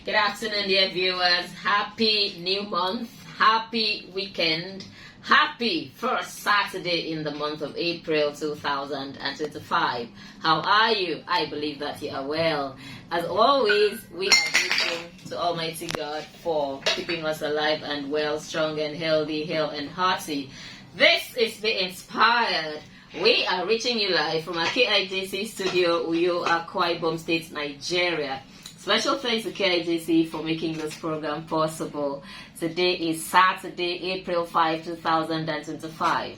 Good afternoon, dear viewers. Happy new month. Happy weekend. Happy first Saturday in the month of April 2025. How are you? I believe that you are well. As always, we are grateful to Almighty God for keeping us alive and well, strong and healthy, hale and hearty. This is Be Inspired. We are reaching you live from our KIJC studio, Uyo, Akwa Ibom State, Nigeria. Special thanks to KIJC for making this program possible. Today is Saturday, April 5, 2025.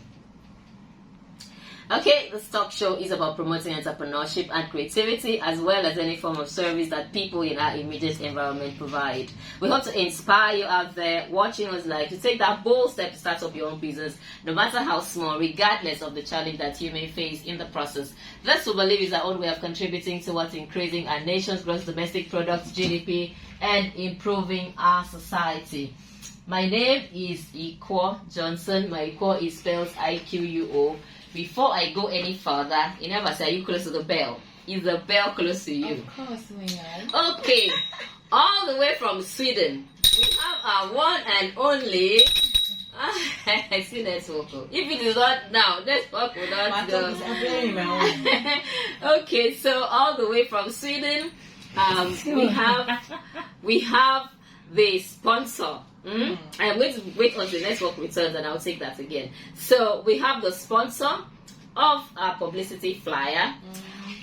Okay, this talk show is about promoting entrepreneurship and creativity as well as any form of service that people in our immediate environment provide. We hope to inspire you out there watching us live to take that bold step to start up your own business, no matter how small, regardless of the challenge that you may face in the process. This, we believe, is our own way of contributing towards increasing our nation's gross domestic product, GDP, and improving our society. My name is Iquo Johnson. My Iquo is spelled I-Q-U-O. Before I go any further, you never say, are you close to the bell? Is the bell close to you? Of course we are. Okay, all the way from Sweden, we have our one and only. I see network. If it is not now, network will not go. Okay, so all the way from Sweden, we have the sponsor. I'm going to wait until the network returns and I'll take that again. So we have the sponsor of our publicity flyer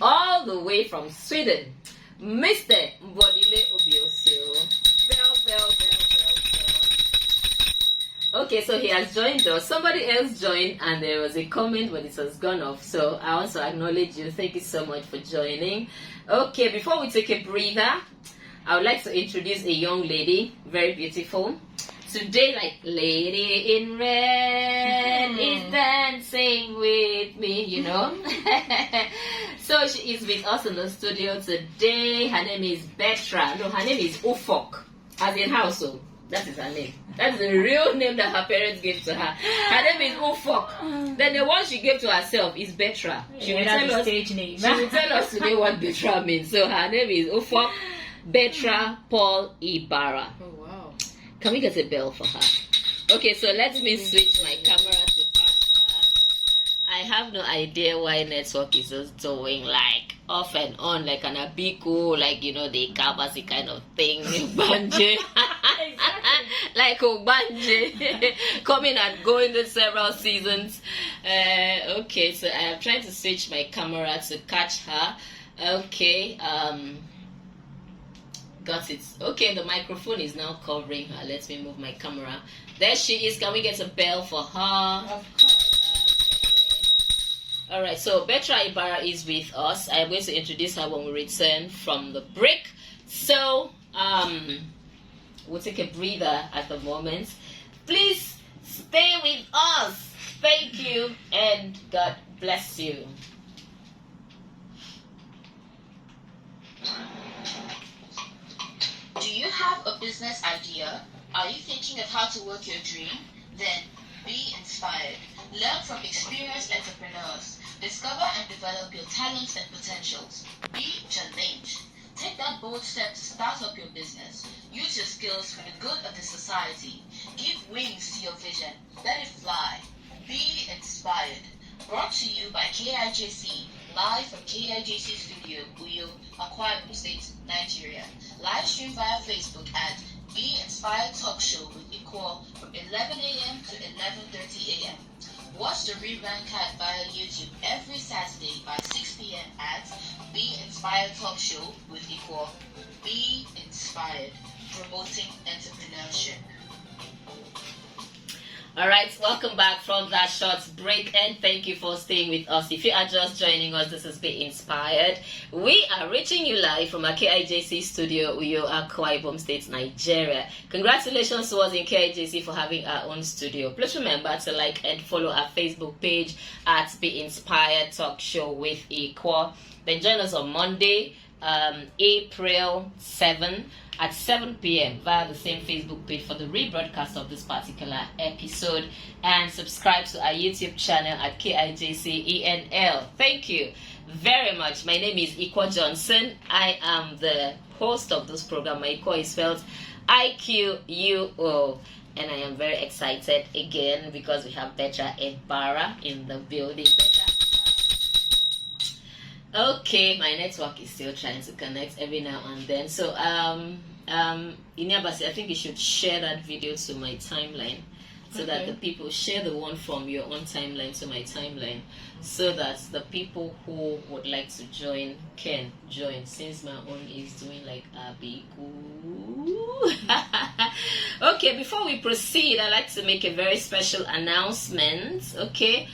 all the way from Sweden, Mr. Mbodile Obioso. Bell. Okay, so he has joined us. Somebody else joined and there was a comment but it has gone off. So I also acknowledge you. Thank you so much for joining. Okay, before we take a breather, I would like to introduce a young lady, very beautiful. Today, like Lady in Red is dancing with me, you know. So she is with us in the studio today. Her name is Betra. No, her name is Ufok, as in household. That is her name. That's the real name that her parents gave to her. Her name is Ufok. Then the one she gave to herself is Betra. She will tell us stage name. She will tell us today what Betra means. So her name is Ufok Betra Paul Ibara. Oh wow. Can we get a bell for her? Okay, so let me switch my camera to catch her. I have no idea why network is just doing like off and on like an abiku, like you know the kabasi kind of thing. Banje. Like Obanje. Coming and going in several seasons. Okay, so I am trying to switch my camera to catch her. Okay, got it. Okay, the microphone is now covering her. Let me move my camera. There she is. Can we get a bell for her? Of course. Okay. Alright, so Betra Ibara is with us. I am going to introduce her when we return from the break. So, we'll take a breather at the moment. Please stay with us. Thank you and God bless you. Do you have a business idea? Are you thinking of how to work your dream? Then be inspired. Learn from experienced entrepreneurs. Discover and develop your talents and potentials. Be challenged. Take that bold step to start up your business. Use your skills for the good of the society. Give wings to your vision. Let it fly. Be inspired. Brought to you by KIJC, live from KIJC Studio, Uyo, Akwa Ibom State, Nigeria. Live stream via Facebook at Be Inspired Talk Show with Iquo from 11 a.m. to 11:30 a.m. Watch the rerun cut via YouTube every Saturday by 6 p.m. at Be Inspired Talk Show with Iquo. Be inspired, promoting entrepreneurship. Alright, welcome back from that short break and thank you for staying with us. If you are just joining us, this is Be Inspired. We are reaching you live from our KIJC studio, Uyo, Akwa Ibom State, Nigeria. Congratulations to us in KIJC for having our own studio. Please remember to like and follow our Facebook page at Be Inspired Talk Show with Iquo. Then join us on Monday, April 7 at 7 p.m. via the same Facebook page for the rebroadcast of this particular episode, and subscribe to our YouTube channel at KIJCENL. Thank you. very much. My name is Iquo Johnson. I am the host of this program. My Iquo is spelled Iquo. And I am very excited again because we have Betra and Ibara in the building. Betra. Okay, my network is still trying to connect every now and then. So Inyabasi, I think you should share that video to my timeline so that the people share the one from your own timeline to my timeline so that the people who would like to join can join, since my own is doing like a big Okay, before we proceed, I'd like to make a very special announcement. Okay,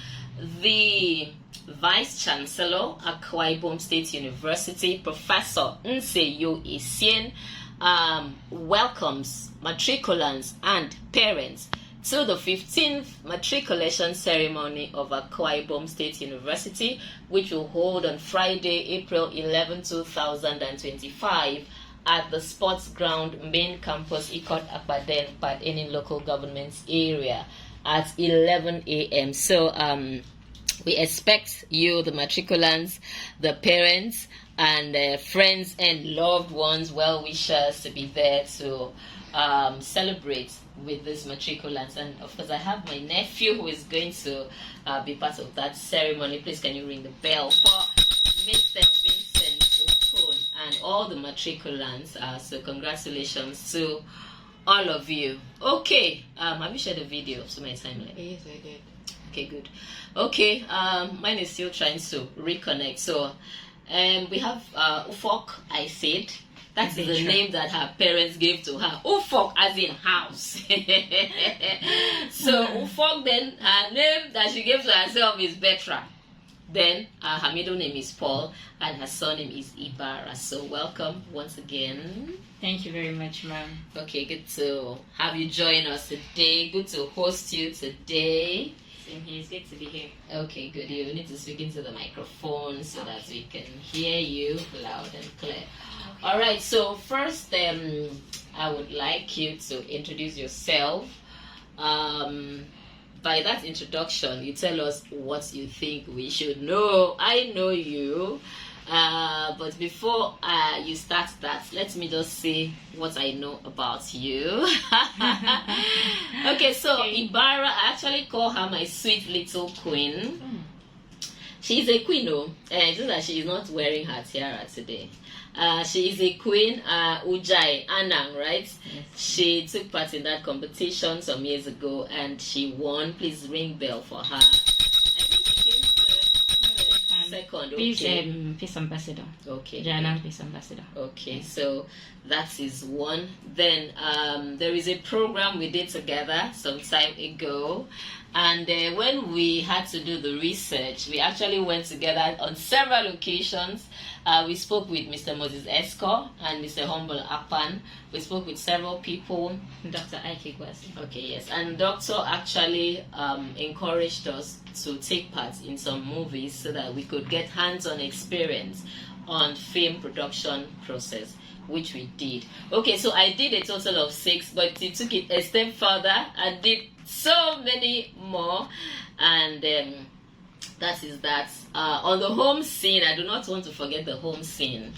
the Vice Chancellor at Iquo State University, Professor Nseyo Isien, welcomes matriculants and parents to the 15th matriculation ceremony of Iquo State University, which will hold on Friday, April 11, 2025 at the Sports Ground Main Campus, Ikot Akbaden, Padenin Local Government Area at 11 a.m. So, we expect you, the matriculants, the parents, and friends and loved ones, well-wishers, to be there to celebrate with these matriculants. And of course, I have my nephew who is going to be part of that ceremony. Please, can you ring the bell for Mr. Vincent Okon and all the matriculants? So congratulations to all of you. Okay, have you shared the video to my timeline? Yes, I did. Okay, good. Okay, mine is still trying to reconnect. So, we have Ufok, I said. That's the name that her parents gave to her. Ufok as in house. So, Ufok, then, her name that she gave to herself is Betra. Then, her middle name is Paul, and her surname is Ibara. So, welcome once again. Thank you very much, ma'am. Okay, good to have you join us today. Good to host you today. Same here. It's good to be here. Okay, good. You need to speak into the microphone so that we can hear you loud and clear. Okay. All right. So first, I would like you to introduce yourself. By that introduction, you tell us what you think we should know. I know you. But before you start that, let me just say what I know about you. Okay, so Ibara, I actually call her my sweet little queen. She's a queen, though. Just that she is not wearing her tiara today. She is a queen, Ujai Anang, right? Yes. She took part in that competition some years ago and she won. Please ring bell for her. Second, okay. Peace ambassador. Okay. Jana, peace ambassador. Okay, so that is one. Then there is a program we did together some time ago, and when we had to do the research, we actually went together on several occasions. We spoke with Mr. Moses Esco and Mr. Humble Apan. We spoke with several people. Dr. Iquo. Okay, yes. And Doctor actually encouraged us to take part in some movies so that we could get hands-on experience on film production process, which we did. Okay, so I did a total of 6, but it took it a step further. I did so many more, and that is that. On the home scene, I do not want to forget the home scene.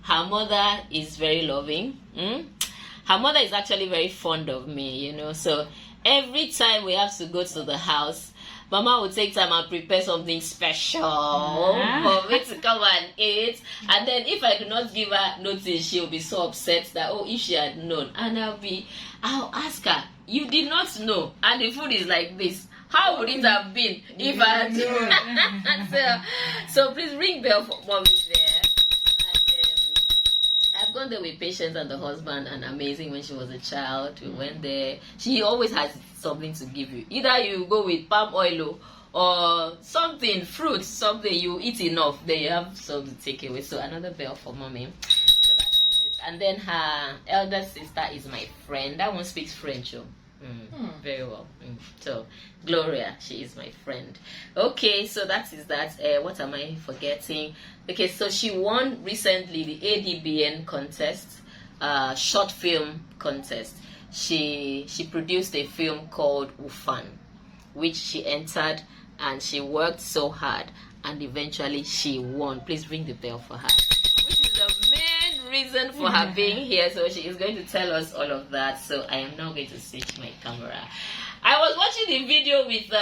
Her mother is very loving. Her mother is actually very fond of me, you know. So every time we have to go to the house, Mama will take time and prepare something special for me to come and eat. And then if I do not give her notice, she'll be so upset that, oh, if she had known. And I'll ask her, you did not know, and the food is like this. How would it have been if I had known? So please ring bell for mommy there. And I've gone there with Patience and the husband, and amazing when she was a child. We went there. She always has something to give you. Either you go with palm oil or something, fruits, something, you eat enough, then you have something to take away. So another bell for mommy. So that is it. And then her elder sister is my friend. That one speaks French. Very well. So Gloria, she is my friend. Okay, so that is that. What am I forgetting? Okay, so she won recently the ADBN contest, short film contest. She produced a film called Ufan, which she entered, and she worked so hard and eventually she won. Please ring the bell for her, which is the main reason for her being here. So she is going to tell us all of that. So I am now going to switch my camera. I was watching the video with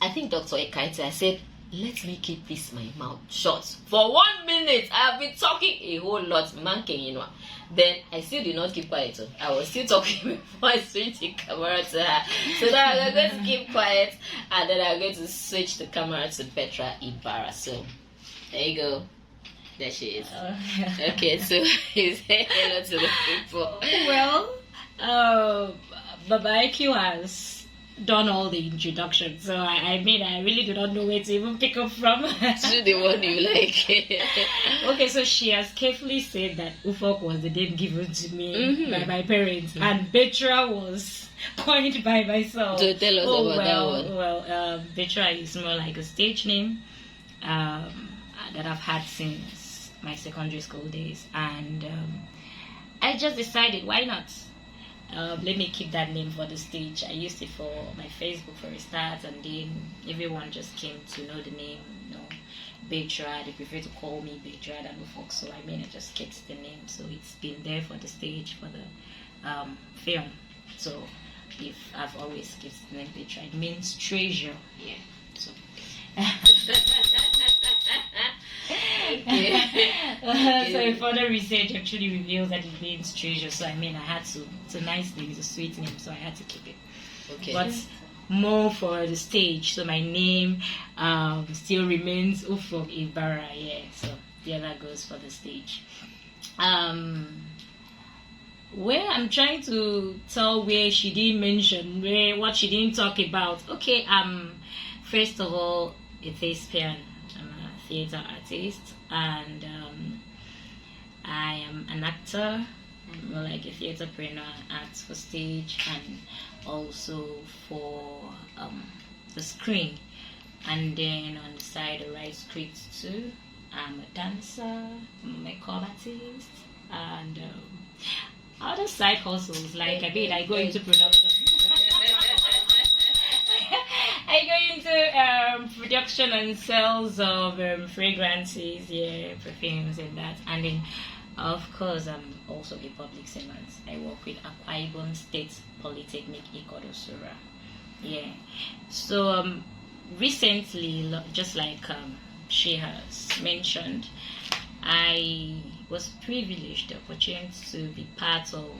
I think Dr. Ekaite. I said, let me keep this my mouth shut for 1 minute. I've been talking a whole lot, manking, you know. Then I still did not keep quiet. I was still talking before I switched the camera to her. So now I'm going to keep quiet, and then I'm going to switch the camera to Betra Ibara. So there you go. There she is. Okay, so he's saying hello to the people. Well, Baba Iquo has done all the introduction, so I mean, I really do not know where to even pick up from. To the one you like. Okay, so she has carefully said that Ufok was the name given to me by my parents, and Betra was coined by myself. So tell us about that one. Well, Betra is more like a stage name that I've had since my secondary school days, and I just decided, why not? Let me keep that name for the stage. I used it for my Facebook for a start, and then everyone just came to know the name, you know, Betra. They prefer to call me Betra than Ufok, so I mean, I just kept the name. So it's been there for the stage, for the film. So if I've always kept the name Betra, it means treasure. Yeah. So. So further research actually reveals that it means treasure. So I mean, I had to. It's a nice name, it's a sweet name, so I had to keep it. Okay. But more for the stage, so my name still remains Ufok Ibara. Yeah. So the other goes for the stage. Where I'm trying to tell where she didn't mention, what she didn't talk about. Okay. First of all, a thespian. I'm a theater artist, and I am an actor, more like a theaterpreneur, act for stage and also for the screen. And then on the side, I write scripts too. I'm a dancer, I'm a makeup artist, and other side hustles, like I go into production. I go into production and sales of fragrances, perfumes and that. And then, of course, I'm also a public servant. I work with Akwa State Polytechnic, Iquo. Yeah. So, recently, just like she has mentioned, I was privileged, the opportunity to be part of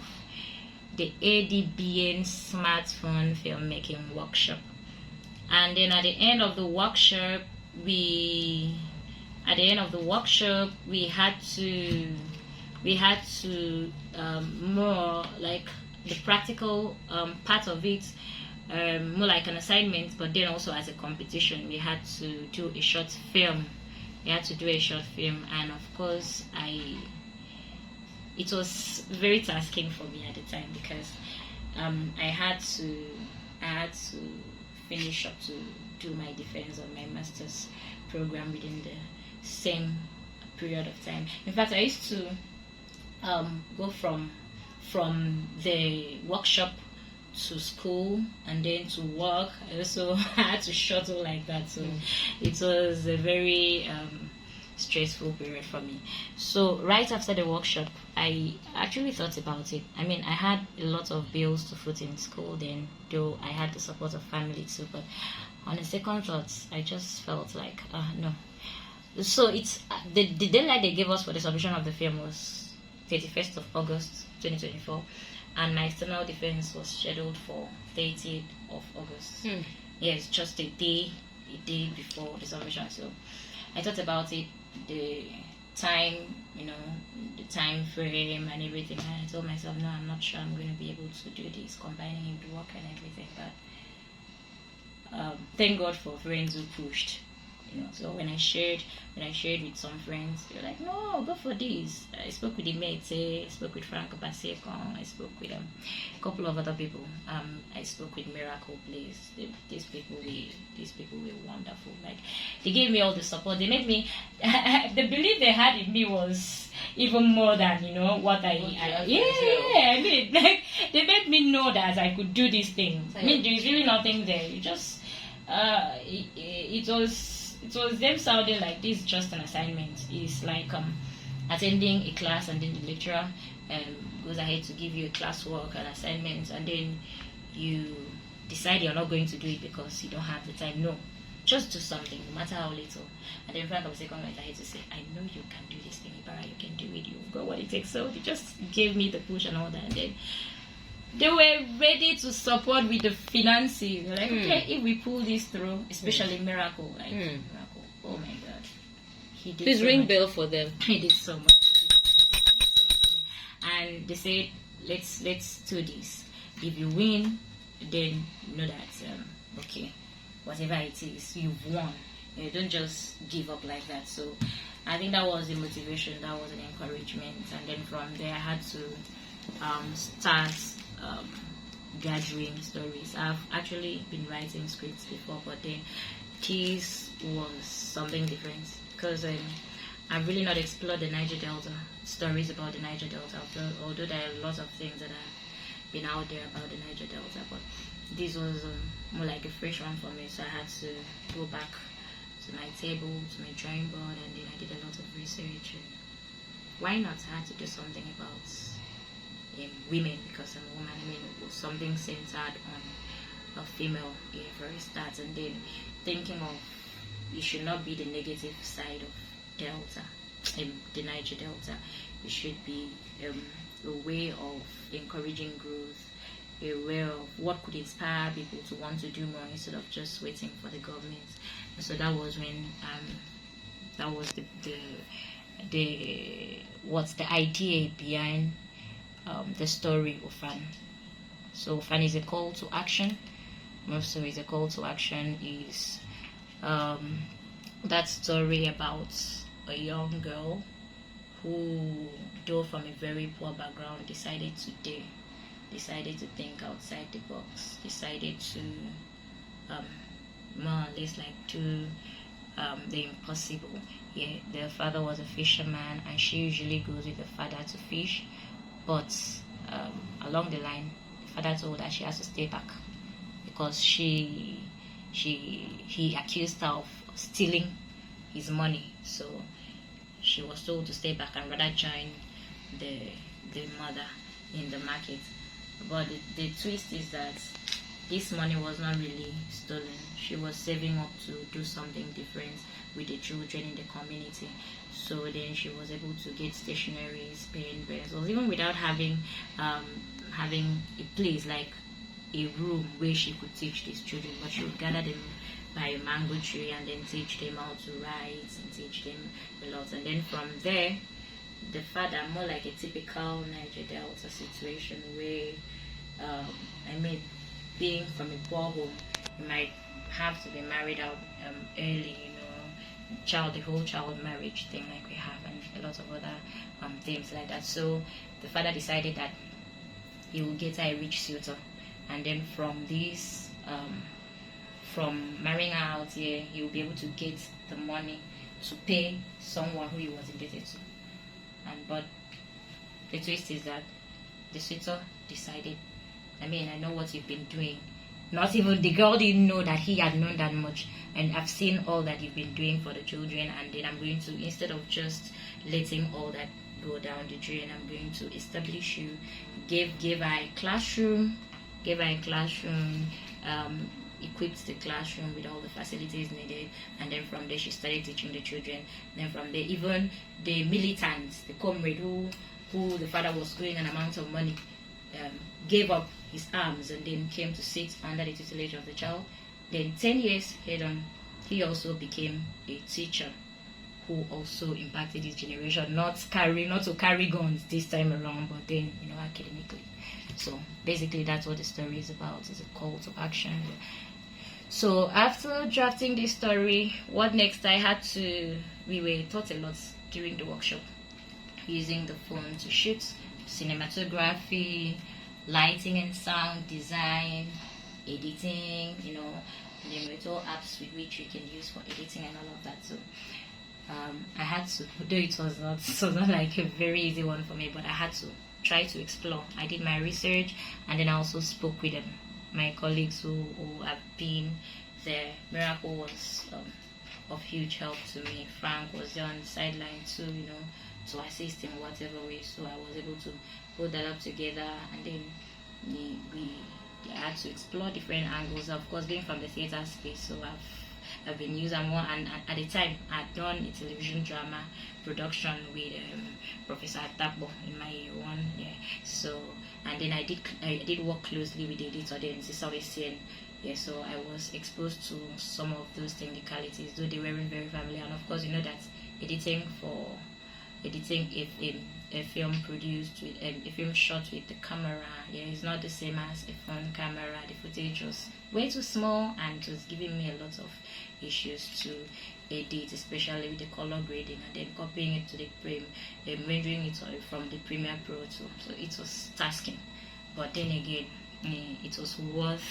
the ADBN smartphone filmmaking workshop. And then at the end of the workshop, we had to more like the practical part of it, more like an assignment, but then also as a competition, we had to do a short film. And of course, it was very tasking for me at the time, because I had to finish up to do my defense of my master's program within the same period of time. In fact, I used to go from the workshop to school and then to work. I also had to shuttle like that, so it was a very stressful period for me. So right after the workshop, I actually thought about it. I mean, I had a lot of bills to foot in school then, though I had the support of family too, but on a second thought, I just felt like no. So it's the deadline they gave us for the submission of the film was 31st of August 2024, and my external defense was scheduled for 30th of August. Yes, just a day before the submission. So I thought about it, the time, the time frame and everything, and I told myself, no, I'm not sure I'm going to be able to do this, combining it with work and everything. But thank God for friends who pushed. So when I shared with some friends, they were like, no, go for this. I spoke with Imete, I spoke with Frank Basekon, I spoke with a couple of other people. I spoke with Miracle Place. These people were wonderful. Like, they gave me all the support. They made me the belief they had in me was even more than what I mean, like, they made me know that I could do these things. I mean, there is really nothing there. You just it was was them sounding like this is just an assignment. It's like attending a class, and then the lecturer goes ahead to give you a classwork and assignment, and then you decide you're not going to do it because you don't have the time. No, just do something, no matter how little. And then Frank of the second night, I had to say, I know you can do this thing, Ibara, you can do it, you've got what it takes. So they just gave me the push and all that, and then they were ready to support with the financing. They're like, okay, if we pull this through, especially Miracle, like Miracle, oh my God, he did. Please so ring much. bell for them. He did so much. He did so much for me. And they said, let's do this. If you win, then you know that okay, whatever it is, you've won. You don't just give up like that. So I think that was the motivation, that was an encouragement, and then from there I had to start gathering stories. I've actually been writing scripts before, but then this was something different because I've really not explored the Niger Delta, stories about the Niger Delta, although there are a lot of things that have been out there about the Niger Delta, but this was more like a fresh one for me, so I had to go back to my table, to my drawing board, and then I did a lot of research. And why not? I had to do something about women, because I'm a woman. I mean, it was something centered on a female for a start, and then thinking of it should not be the negative side of Delta, the Niger Delta. It should be a way of encouraging growth, a way of what could inspire people to want to do more instead of just waiting for the government. And so that was when that was the idea behind the story of Ufan. So Ufan is a call to action. Also, is a call to action is that story about a young girl who, though from a very poor background, decided to think outside the box, decided to more or less like do the impossible. Yeah, the father was a fisherman, and she usually goes with the father to fish, but along the line, the father told her she has to stay back because he accused her of stealing his money. So she was told to stay back and rather join the mother in the market. But the twist is that this money was not really stolen. She was saving up to do something different with the children in the community. So then she was able to get stationaries, paying pencils, even without having a place like a room where she could teach these children. But she would gather them by a mango tree and then teach them how to write and teach them a lot. And then from there, the father, more like a typical Niger Delta situation where, being from a poor home, you might have to be married out early, the whole child marriage thing like we have, and a lot of other things like that. So the father decided that he will get a rich suitor, and then from this, from marrying her out here, he will be able to get the money to pay someone who he was indebted to. But the twist is that the suitor decided, I know what you've been doing. Not even the girl didn't know that he had known that much, and I've seen all that you've been doing for the children, and then I'm going to, instead of just letting all that go down the drain, I'm going to establish you. Gave her a classroom, equipped the classroom with all the facilities needed, and then from there she started teaching the children. Then from there, even the militants, the comrade who the father was owing an amount of money, gave up his arms and then came to sit under the tutelage of the child. Then 10 years head on, he also became a teacher who also impacted his generation, not to carry guns this time around, but then academically. So basically that's what the story is about. It's a call to action. So after drafting this story, what next? We were taught a lot during the workshop, using the phone to shoot, cinematography, lighting and sound design, editing, and then we were all apps with which we can use for editing and all of that. So I had to, though it was not like a very easy one for me, but I had to try to explore. I did my research, and then I also spoke with my colleagues who have been there. Miracle was of huge help to me. Frank was there on the sideline too, to assist in whatever way. So I was able to put that up together, and then we had to explore different angles. Of course, being from the theater space, so I've been using more, and at the time I'd done a television drama production with Professor Atabo in my year one. Yeah. So, and then I did work closely with the editor then, yeah, so I was exposed to some of those technicalities, though they weren't very familiar. And of course, that editing a film produced with a film shot with the camera, yeah, it's not the same as a phone camera. The footage was way too small, and it was giving me a lot of issues to edit, especially with the color grading and then copying it to the frame, rendering it from the Premiere Pro too. So it was tasking, but then again, it was worth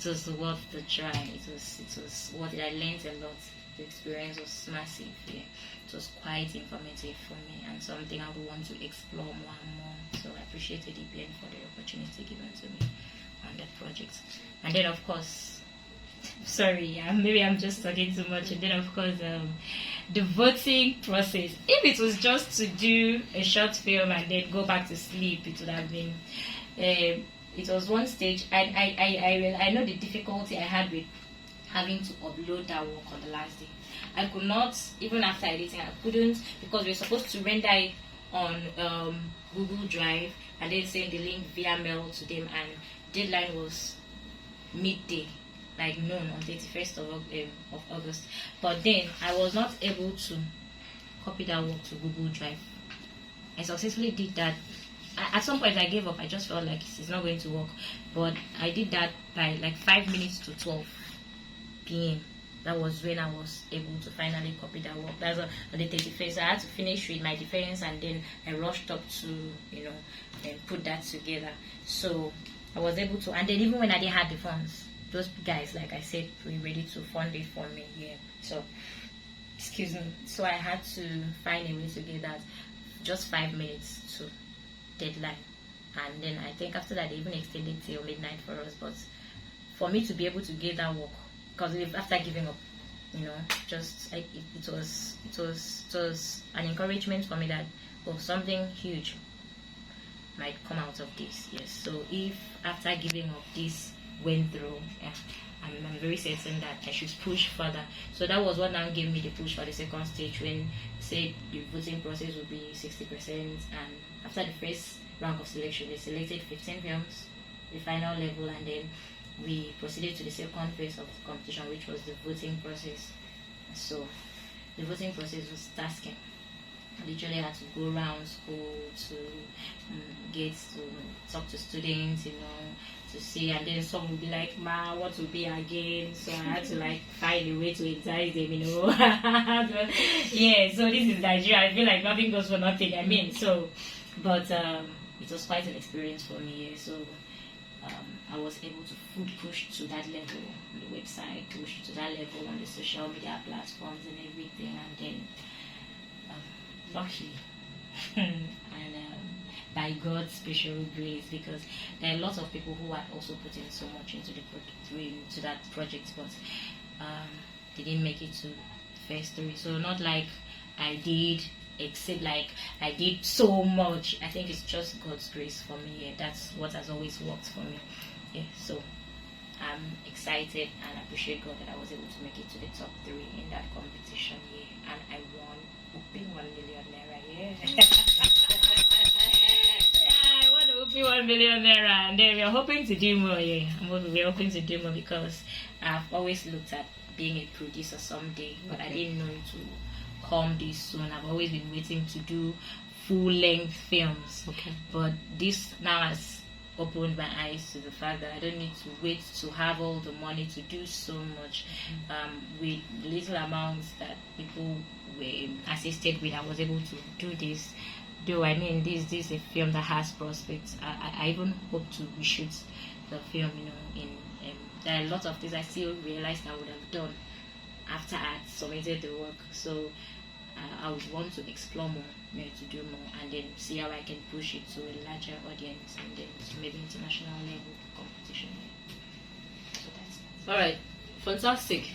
the try. It was worth it. I learned a lot. The experience was massive. Yeah. It was quite informative for me, and something I would want to explore more and more. So I appreciate ADBN for the opportunity given to me on that project. And then of course, sorry, maybe I'm just talking too much. And then of course, the voting process. If it was just to do a short film and then go back to sleep, it would have been. It was one stage, and I know the difficulty I had with having to upload that work on the last day. I could not, even after editing, I couldn't, because we were supposed to render it on Google Drive and then send the link via mail to them, and deadline was midday, like noon on 31st of August. But then I was not able to copy that work to Google Drive. I successfully did that. At some point I gave up. I just felt like it's not going to work, but I did that by like 5 minutes to 12 p.m. That was when I was able to finally copy that work. That's on the 31st. I had to finish with my defense, and then I rushed up to and put that together. So I was able to, and then even when I didn't have the funds, those guys, like I said, were ready to fund it for me. Yeah. So excuse me. So I had to find a way to get that just 5 minutes to deadline, and then I think after that they even extended till midnight for us. But for me to be able to get that work, because after giving up, it was an encouragement for me that something huge might come out of this. Yes. So if after giving up this went through, yeah, I'm very certain that I should push further. So that was what now gave me the push for the second stage, when said the voting process would be 60%, and after the first round of selection, they selected 15 films, the final level, and then we proceeded to the second phase of the competition, which was the voting process. So the voting process was tasking. I literally had to go around school to get to talk to students, to see, and then some would be like, "Ma, what will be again?" So I had to find a way to entice them, Yeah, so this is Nigeria. I feel like nothing goes for nothing. But it was quite an experience for me. Yeah. So I was able to push to that level on the website, push to that level on the social media platforms and everything, and then luckily and by God's special grace, because there are lots of people who had also put in so much into that project, but they didn't make it to phase 3. So not like I did, except I did so much. I think it's just God's grace for me. Yeah, that's what has always worked for me. Yeah, so I'm excited and appreciate God that I was able to make it to the top 3 in that competition. Yeah, and I won 1 million naira. Yeah. Yeah, I want to 1 million naira, and then we are hoping to do more. Yeah, we're hoping to do more, because I've always looked at being a producer someday, but I didn't know it would come this soon. I've always been waiting to do full-length films. Okay. But this now has opened my eyes to the fact that I don't need to wait to have all the money to do so much. With little amounts that people were assisted with, I was able to do this. Though this is a film that has prospects. I even hope to reshoot the film. There are a lot of things I still realized I would have done after I had submitted the work. So I would want to explore more, to do more, and then see how I can push it to a larger audience, and then to maybe international level competition. So that's it. All right, fantastic.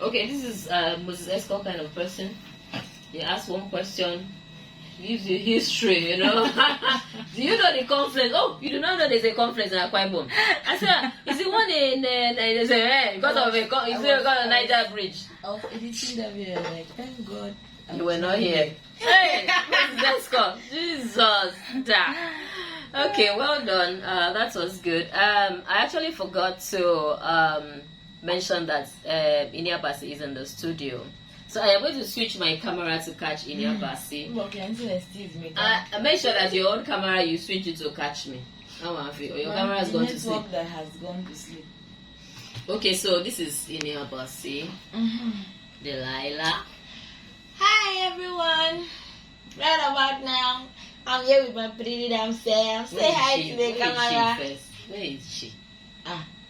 Okay, this is Moses Escort kind of person. He asks one question, gives you history, you know. Do you know the conference? Oh, you do not know there's a conference in Akwa Ibom. I said, is it one in because of a Niger Bridge? Of editing that video, like, thank God. You were not here. Hey, Moses Escort. Jesus. Okay, well done. That was good. I actually forgot to mention that Iniabasi is in the studio. So I am going to switch my camera to catch Iniabasi. Make sure that your own camera, you switch it to catch me. Or your camera has gone to sleep. Network that has gone to sleep. Okay, so this is Iniabasi. Delilah. Hi everyone. Right about now, I'm here with my pretty damn self. Say hi to the camera. Where is she?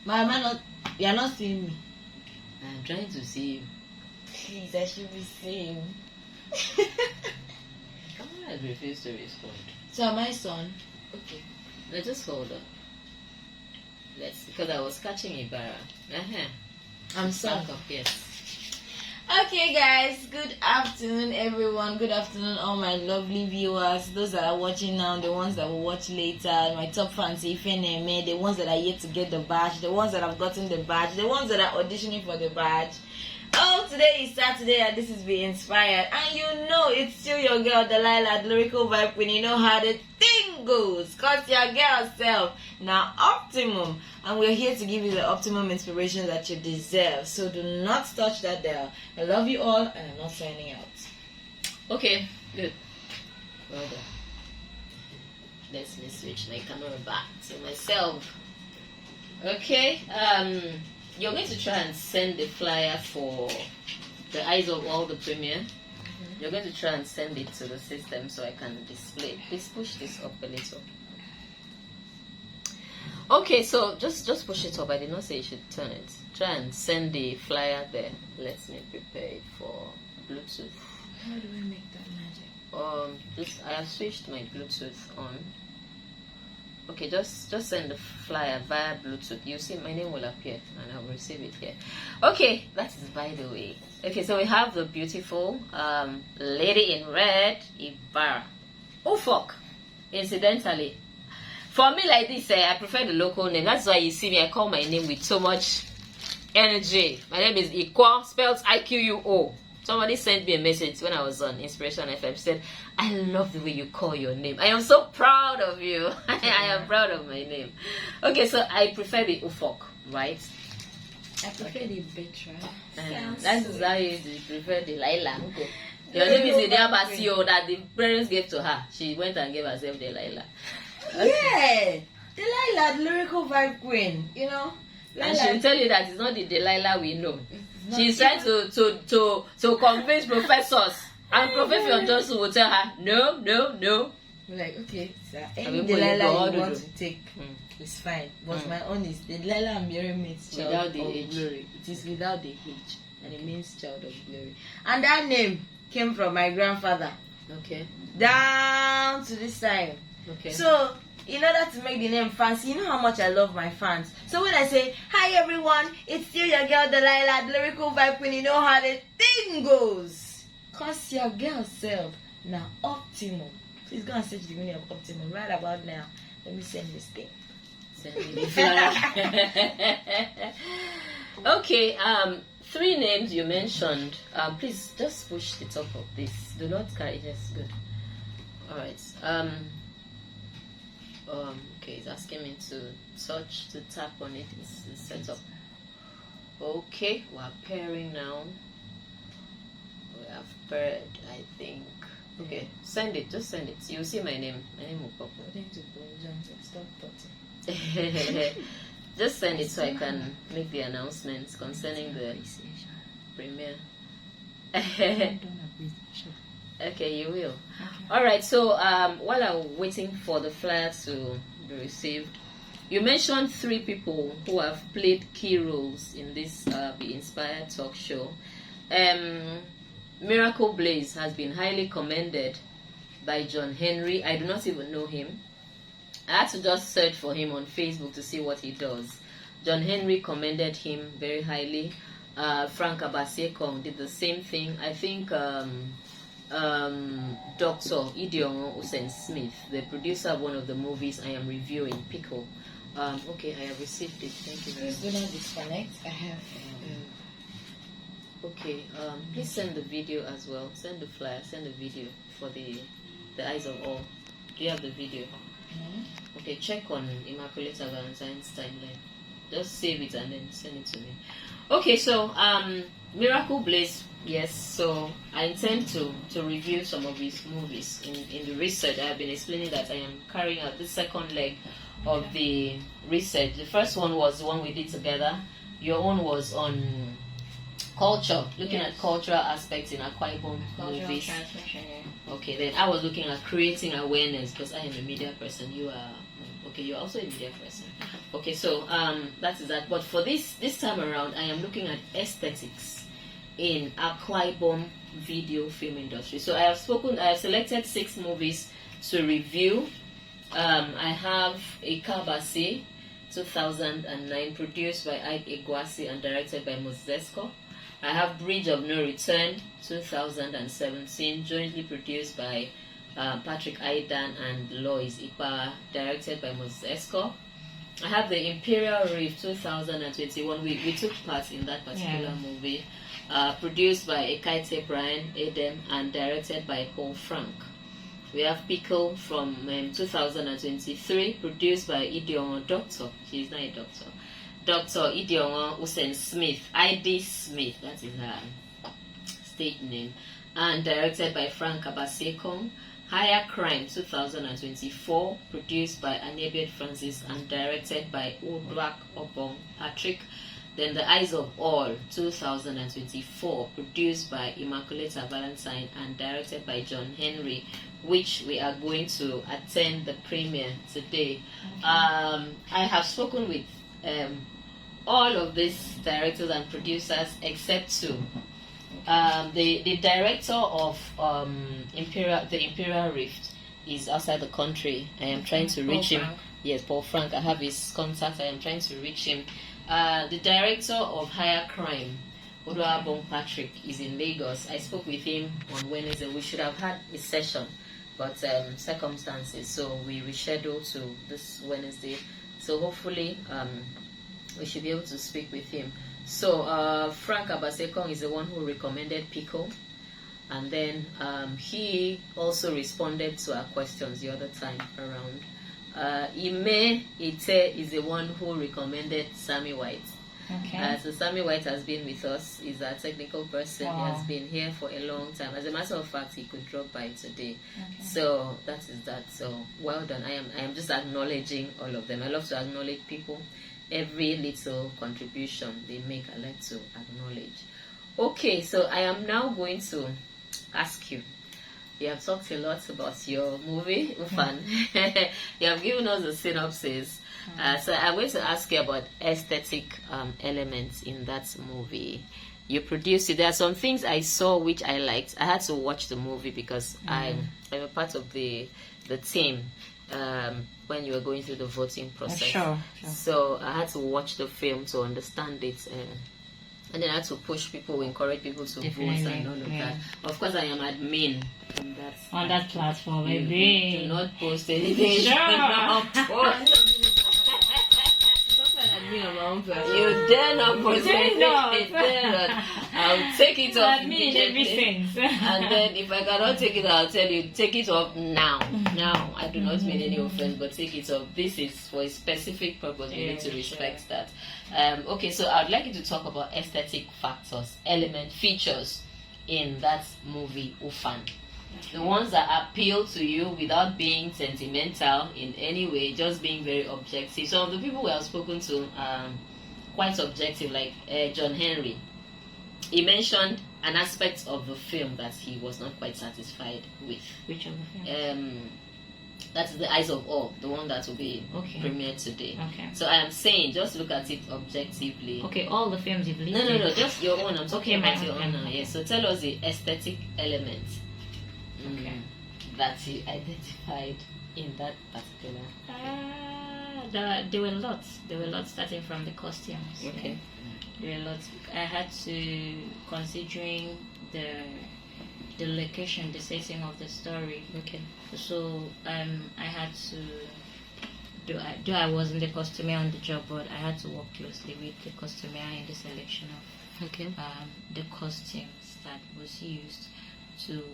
My man, you are not seeing me. I'm trying to see you. Please, I should be seeing. Camera has refused to respond. So am I son? Okay. Let's just hold on. Because I was catching Ibara. I'm son. Back up, yes. Okay guys, good afternoon everyone. Good afternoon all my lovely viewers. Those that are watching now, the ones that will watch later, my top fans, Ifeneme, the ones that are yet to get the badge, the ones that have gotten the badge, the ones that are auditioning for the badge. Oh, today is Saturday and this is Be Inspired. And you know it's still your girl Delilah, the lyrical vibe when you know how the thing goes. Cause your girl self now optimum. And we're here to give you the optimum inspiration that you deserve. So do not touch that dial. I love you all and I'm not signing out. Okay, good. Well done. Let me switch my camera back to myself. Okay, you're going to try and send the flyer for the eyes of all the premiere. You're going to try and send it to the system so I can display. Please push this up a little. Okay, so just push it up. I did not say you should turn it. Try and send the flyer there. Let me prepare it for Bluetooth. How do I make that magic? I have switched my Bluetooth on. Okay, just send the flyer via Bluetooth. You see, my name will appear and I'll receive it here. Okay, that is by the way. Okay, so we have the beautiful lady in red, Ibara. Ufok, incidentally. For me like this, I prefer the local name. That's why you see me, I call my name with so much energy. My name is Iquo, spelled Iquo. Somebody sent me a message when I was on Inspiration FM. Said, I love the way you call your name. I am so proud of you. I am proud of my name. Okay, so I prefer the Ufok, right? I prefer the Betra. That is how you prefer the Laila. Your name is Idiabasi that the parents gave to her. She went and gave herself the Laila. Yeah, Delilah, the lyrical vibe queen, you know. And she will tell you that it's not the Delilah we know. She's trying to convince professors. And Professor Johnson will tell her, no. We're like, okay, sir, any Delilah you want to take is fine. But my own is Delilah and Mary means child without of the H. glory. It is without the H. And it means child of glory. And that name came from my grandfather. Okay. Down to this side. Okay. So, in order to make the name fancy, you know how much I love my fans. So when I say, hi everyone, it's still your girl Delilah, the lyrical vibe when you know how the thing goes. Cause your girl self, now optimum. Please go and search the meaning of optimum right about now. Let me send this thing. Send me the flyer. Okay, 3 names you mentioned. Please just push the top of this. Do not carry this. Good. Alright. Okay, it's asking me to tap on it. It's set up. Okay, we're pairing now. We have paired, I think. Okay, send it. Just send it. You'll see my name. My name will pop up. Stop talking. Just send it so I can make the announcements concerning the premiere. Okay, you will. Alright, so while I'm waiting for the flyer to be received, you mentioned 3 people who have played key roles in this Be Inspired talk show. Miracle Blaze has been highly commended by John Henry. I do not even know him. I had to just search for him on Facebook to see what he does. John Henry commended him very highly. Frank Abasekong did the same thing. I think Dr. Idiongo Usen Smith, the producer of one of the movies I am reviewing, Pickle. Okay, I have received it. Thank you very much. Please do not disconnect. I have. Okay, please send the video as well. Send the flyer, send the video for the Eyes of All. Do you have the video? Okay, check on Immaculate Valentine's timeline. Just save it and then send it to me. Okay, so Miracle Blaze, yes. So I intend to review some of his movies. In the research, I have been explaining that I am carrying out the second leg of the research. The first one was the one we did together. Your own was on culture, looking at cultural aspects in Akwa Ibom movies. Okay, then I was looking at creating awareness because I am a media person. You are okay. You're also a media person. Okay, so that is that. But for this time around, I am looking at aesthetics in Akwa Ibom video film industry. So I have selected 6 movies to review. I have Ikabasi, 2009, produced by Iquo and directed by Mosesco. I have Bridge of No Return, 2017, jointly produced by Patrick Aidan and Lois Ibara, directed by Mosesco. I have the Imperial Reef, 2021. We took part in that particular movie, produced by Ekaite Brian Edem and directed by Paul Frank. We have Pickle from 2023, produced by Idiongo Doctor. She's not a doctor. Dr. Idiongo Usen Smith, ID Smith, that is her stage name, and directed by Frank Abasekong. Higher Crime, 2024, produced by Anebet Francis and directed by Udwak Obong Patrick. Then The Eyes of All, 2024, produced by Immaculata Valentine and directed by John Henry, which we are going to attend the premiere today. I have spoken with all of these directors and producers except 2. The director of the Imperial Rift is outside the country. I am trying to reach him. Yes, Paul Frank. I have his contact. I am trying to reach him. The director of Higher Crime, Oluwabong Patrick, is in Lagos. I spoke with him on Wednesday. We should have had a session, but circumstances, so we rescheduled to this Wednesday. So hopefully we should be able to speak with him. So Frank Abasekong is the one who recommended Pico, and then he also responded to our questions the other time around. Ime Ite is the one who recommended Sammy White. Okay. So Sammy White has been with us. He's a technical person. Wow. He has been here for a long time. As a matter of fact, he could drop by today. Okay. So that is that. So well done. I am just acknowledging all of them. I love to acknowledge people. Every little contribution they make, I like to acknowledge. Okay, so I am now going to ask you. You have talked a lot about your movie, Ufan. You have given us a synopsis. So I'm going to ask you about aesthetic elements in that movie. You produced it. There are some things I saw which I liked. I had to watch the movie because I'm a part of the team when you were going through the voting process. Sure. So I had to watch the film to understand it. And then I had to push people, encourage people to vote and all of that. Of course, I am admin on that platform. Do not post anything. Sure. You dare not post anything. I'll take it off immediately. And then if I cannot take it, I'll tell you, take it off now. Now, I do not mean any offense, but take it off. This is for a specific purpose. You need to respect that. Okay, so I'd like you to talk about aesthetic factors, features in that movie, Ufan. The ones that appeal to you without being sentimental in any way, just being very objective. Some of the people we have spoken to quite objective, like John Henry. He mentioned an aspect of the film that he was not quite satisfied with. Which of the films? That's The Eyes of All, the one that will be premiered today. Okay. So I am saying, just look at it objectively. Okay, all the films you've listed. No, just your own. I'm talking about your own now. Okay. Yes. So tell us the aesthetic elements that you identified in that particular. There were lots. There were lots starting from the costumes. Okay. There are lots. I had to, considering the location, the setting of the story. Okay. So I had to. Though I wasn't the costumer on the job, but I had to work closely with the costumer in the selection of the costumes that was used. To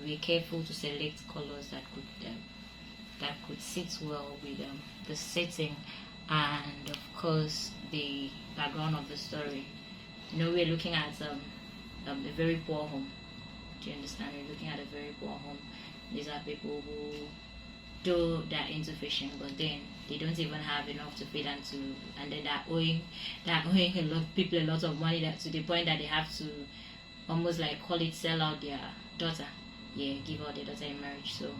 be careful to select colors that could sit well with the setting and of course the background of the story. We're looking at a very poor home. Do you understand? We're looking at a very poor home. These are people who do they're into fishing, but then they don't even have enough to feed and then they're owing a lot of people a lot of money, that to the point that they have to almost like call it sell out their daughter, give out their daughter in marriage. So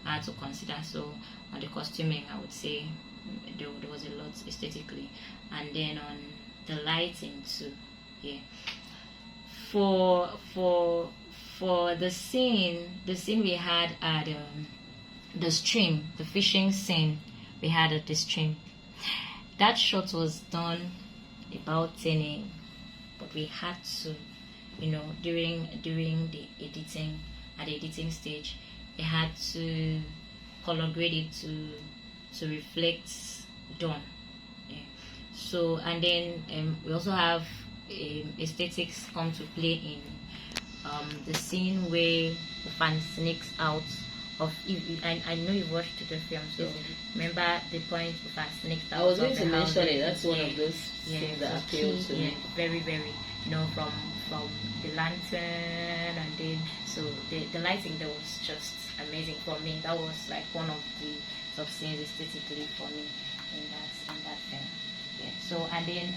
I had to consider. So on the costuming, I would say there was a lot aesthetically, and then on the lighting too. For the scene we had at the stream, the fishing scene we had at the stream. That shot was done about 10 a.m. But we had to, during the editing, at the editing stage, we had to color grade it to reflect dawn. So, and then we also have aesthetics come to play in the scene where Ufan sneaks out of. I know you watched the film, so remember the point Ufan sneaks out. I was of going to the house. mention it. That's one of those things that appeal to me. Very, very. From the lantern, and then so the lighting there was just amazing for me. That was like one of the top scenes aesthetically for me in that film. So and then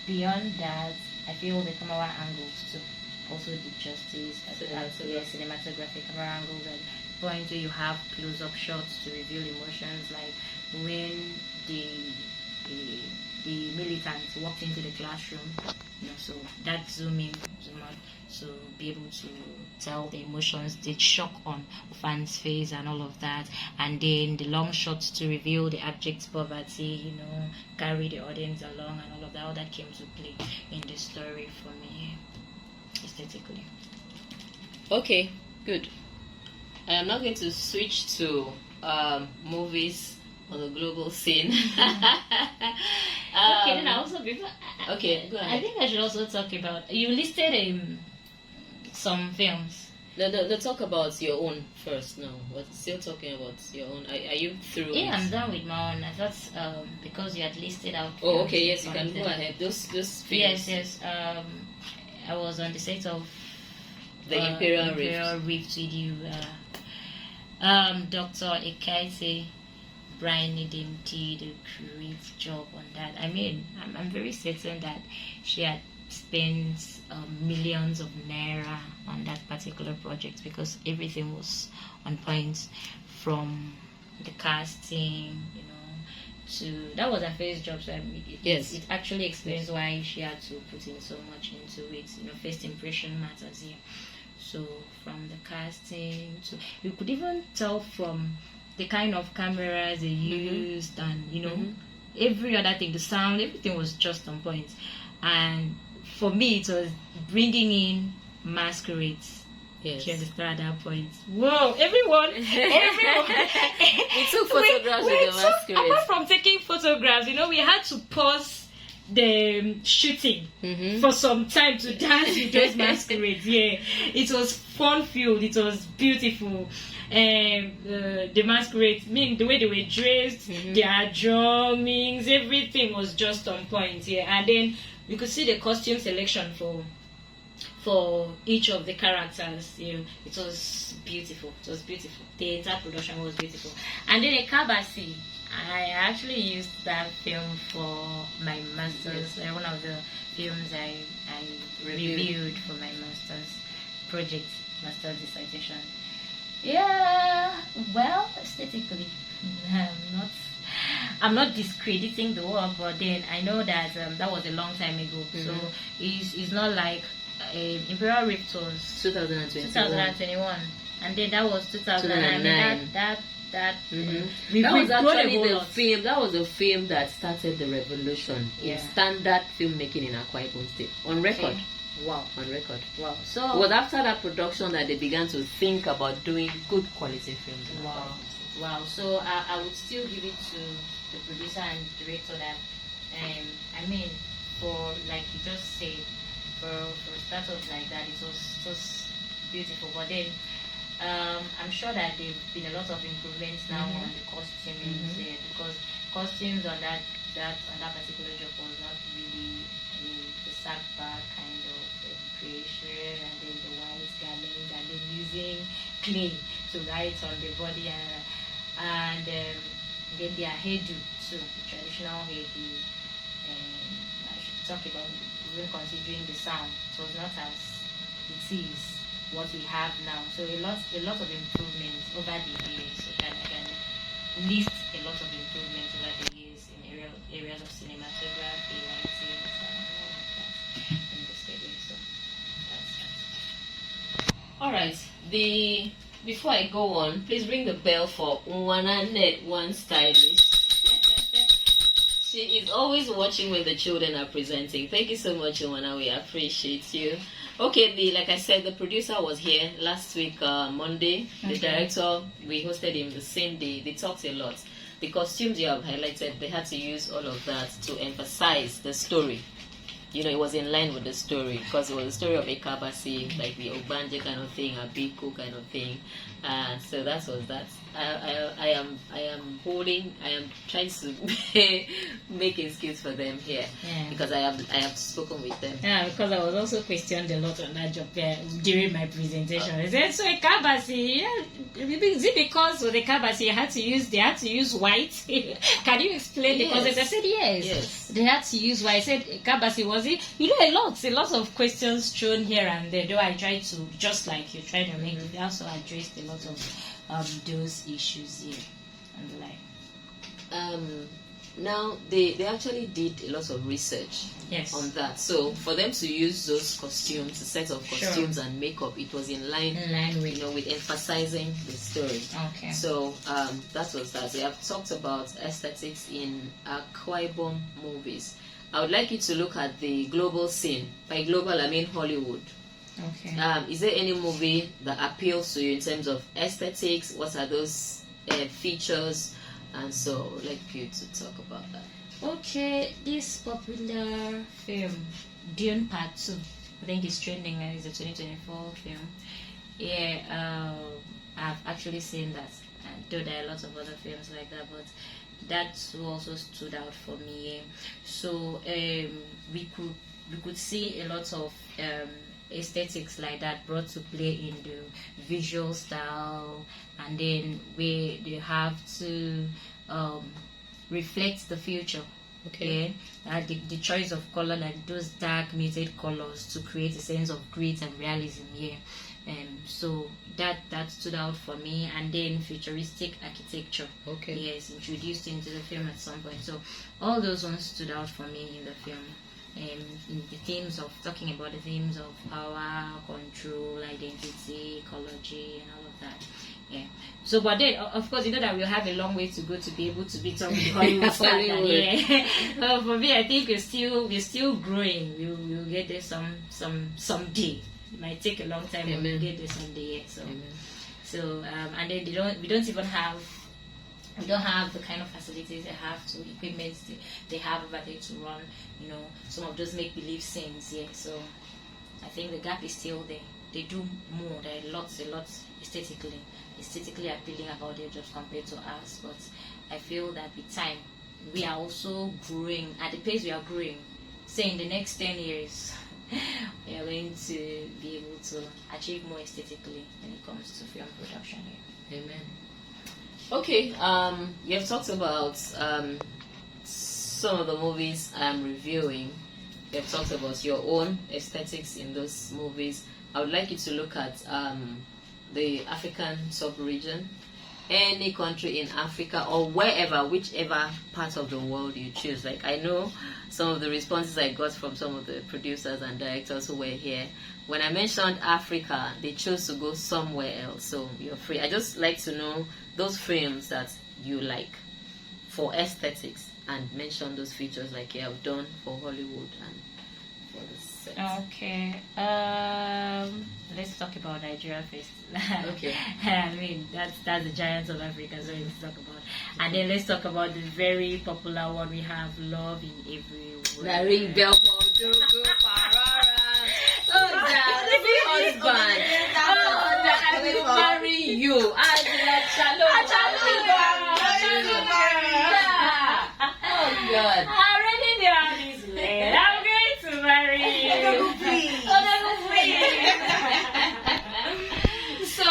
beyond that, I feel the camera angles too also did justice. Cinematography camera angles and point where you have close-up shots to reveal emotions, like when the militants walked into the classroom, so that zoom in, zoom out, so be able to tell the emotions, the shock on Ufan's face and all of that, and then the long shots to reveal the abject poverty, carry the audience along and all of that. All that came to play in the story for me, aesthetically. Okay, good. I am now going to switch to movies on the global scene. Okay, then also before. Okay, go ahead. I think I should also talk about. You listed some films. No, talk about your own first. No, we're still talking about your own. Are you through? Yeah, I'm done with my own. I thought because you had listed out. Oh, okay. Yes, you can go ahead. Those films. Yes. I was on the set of the Imperial Rift with you. Dr. Ekaise Brian Needham did a great job on that. I mean, I'm very certain that she had spent millions of naira on that particular project, because everything was on point, from the casting, to that was her first job. So it actually explains why she had to put in so much into it. First impression matters here. So from the casting to, you could even tell from the kind of cameras they used, and every other thing, the sound, everything was just on point. And for me, it was bringing in masquerades. Yes. Do you understand at that point? Whoa, everyone! We took photographs with the masquerades. Apart from taking photographs, we had to pause the shooting for some time to dance with those masquerades. Yeah, it was fun-filled. It was beautiful. The masquerades, the way they were dressed, their drummings, everything was just on point. Yeah, and then we could see the costume selection for each of the characters. It was beautiful. The entire production was beautiful. And then Ekabasi, I actually used that film for my master's. One of the films I reviewed for my master's project, master's dissertation. Yeah, well, aesthetically, I'm not discrediting the work, but then I know that that was a long time ago. So it's not like Imperial Rift was 2021, and then that was 2009. That that. Mm-hmm. We've That was grown a actually whole the lot. film. That was the film that started the revolution in standard filmmaking in Akwa Ibom State. On record. Wow. On record. Wow. It So was after that production that they began to think about doing good quality films. In Akwa wow. Ibom State. Wow. So I would still give it to the producer and director that I mean, for like you just said, for a startup like that, it was beautiful. But then I'm sure that there've been a lot of improvements now on the costuming there, because costumes on that particular job was not really, I mean, the sackback kind of creation, and then the white garment, and then using clay to write on the body, and then their hairdo too, the traditional hairdo. And I should talk about, even considering the sound, it was not as it is what we have now. So a lot of improvements over the years. So I can list a lot of improvements over the years in areas of cinematography, lighting, and all of that in the stadium. So that's that. All right. Before I go on, please ring the bell for Unwana Net One Stylish. She is always watching when the children are presenting. Thank you so much, Unwana. We appreciate you. Okay, like I said, the producer was here last week, Monday. The director, we hosted him the same day. They talked a lot. The costumes you have highlighted, they had to use all of that to emphasize the story. You know, it was in line with the story, because it was the story of a Kabasi, like the Ogbanje kind of thing, a Biko kind of thing. So that was that. I am trying to make excuse for them here, because I have spoken with them. Yeah, because I was also questioned a lot on that job during my presentation. I said, so a Kabasi, is it because with the Kabasi they had to use white? Can you explain the concept? I said yes. They had to use white. I said Kabasi, was it? You know, a lot of questions thrown here and there. Though I tried to, just like you're trying to make it, also addressed a lot of those issues here and the like. Now they actually did a lot of research on that. So for them to use those costumes, a set of costumes and makeup, it was in line with, with emphasizing the story. Okay. So that was that. They have talked about aesthetics in Akwa Ibom movies. I would like you to look at the global scene. By global, I mean Hollywood. Okay. Is there any movie that appeals to you in terms of aesthetics? What are those features? And so I'd like you to talk about that. Okay, this popular film, Dune Part 2, I think it's trending, it's a 2024 film. Yeah, I've actually seen that. Though there are lots of other films like that, but that also stood out for me. So we could see a lot of aesthetics like that brought to play in the visual style, and then they have to reflect the future. Okay. The choice of color, like those dark muted colors, to create a sense of grit and realism here. So that stood out for me. And then futuristic architecture, yes, introduced into the film at some point. So all those ones stood out for me in the film. In the themes of talking about the themes of power, control, identity, ecology, and all of that. Yeah. So, but then, of course, you know that we'll have a long way to go to be able to beat up the Hollywood standard. Yeah. For me, I think we're still growing. We'll get there someday. It might take a long time, but we'll get there someday. Yeah. So, and then we don't have the kind of facilities they have, to equipment they have over there to run, some of those make-believe scenes. Yeah. So I think the gap is still there. They do more. There are lots aesthetically appealing about their jobs compared to us. But I feel that with time, we are also growing at the pace we are growing. Say in the next 10 years, we are going to be able to achieve more aesthetically when it comes to film production here. Amen. Okay, you have talked about some of the movies I'm reviewing. You have talked about your own aesthetics in those movies. I would like you to look at the African sub-region. any country in Africa or wherever, whichever part of the world you choose. Like, I know some of the responses I got from some of the producers and directors who were here. When I mentioned Africa, they chose to go somewhere else, so you're free. I just like to know those films that you like for aesthetics and mention those features like you have done for Hollywood and for the set. Okay. Let's talk about Nigeria first. Okay. I mean, that's the giants of Africa, so let's talk about. And then let's talk about the very popular one we have, Love in Everywhere. The ring bell for Dogo Parara. Oh, the husband. Oh, I will marry you. Oh, God. I already know how this went. I'm going to marry you. So,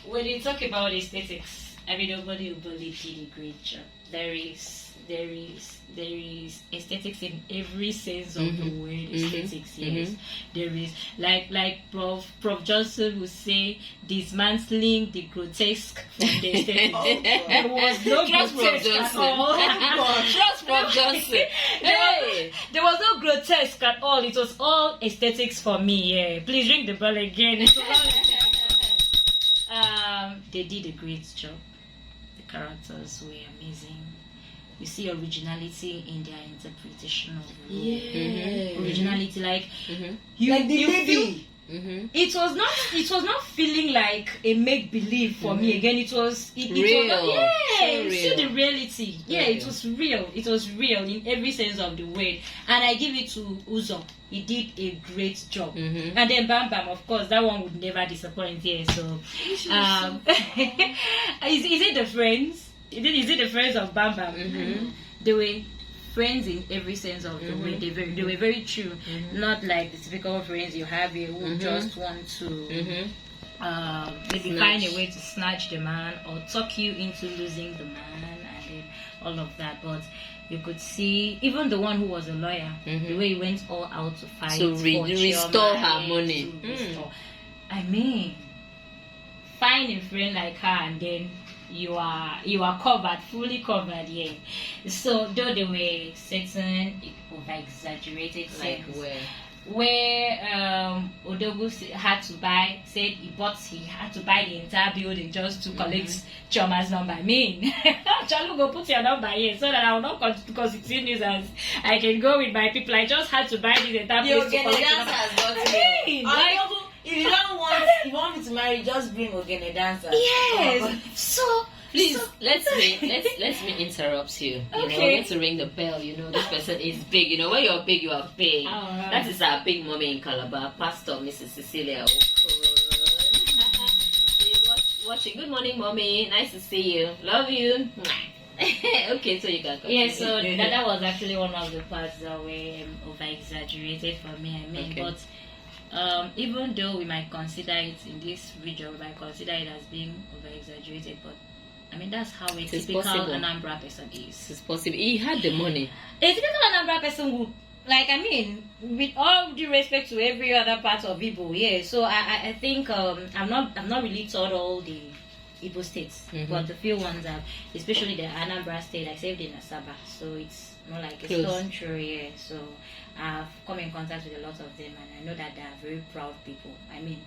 when you talk about aesthetics, I mean, nobody will believe did a great job. There is aesthetics in every sense of the word. Aesthetics, yes. There is like Prof Johnson would say, dismantling the grotesque from the aesthetics. There was no grotesque at all. Trust Prof Johnson. There was no grotesque at all. It was all aesthetics for me. Yeah, please ring the bell again. They did a great job. The characters were amazing. You see originality in their interpretation of the role. Yeah. Originality, like you feel. It was not feeling like a make believe for me again. It was real. You see real. the reality. Yeah, it was real. It was real in every sense of the word. And I give it to Uzo. He did a great job. And then Bam Bam, of course, that one would never disappoint here. So, is it the friends? Is it the friends of Bam Bam? They were friends in every sense of the word. They were very true. Not like the typical friends you have here who just want to maybe find a way to snatch the man or talk you into losing the man and then all of that. But you could see even the one who was a lawyer, the way he went all out to fight to restore her money. money. I mean, find a friend like her and then you are covered, fully covered, yeah. So though there were certain over-exaggerated things where Odogu had to he had to buy the entire building just to collect Choma's number. I mean, Chalu, go put your number here so that I will not continue as I can go with my people. I just had to buy this entire place to collect the number. If you want me to marry, just bring Ogene dancer. Yes. So please let me interrupt you. You know, we need to ring the bell. You know, this person is big. You know, when you're big, you are big. Right. That is our big mommy in Calabar, Pastor Mrs. Cecilia. She's watching. Good morning, mommy. Nice to see you. Love you. Okay, so you can continue. Yeah, so that was actually one of the parts that were over exaggerated for me. I mean, but. Even though we might consider it in this region, we might consider it as being over-exaggerated, but I mean that's how a typical Anambra person is. It's possible. He had the money. A typical Anambra person would, like, I mean, with all due respect to every other part of Igbo, yeah. So I think I'm not really taught all the Igbo states, but the few ones that, especially the Anambra state, I saved in Asaba, so it's more like a stone throw, yeah. So I've come in contact with a lot of them, and I know that they are very proud people. I mean,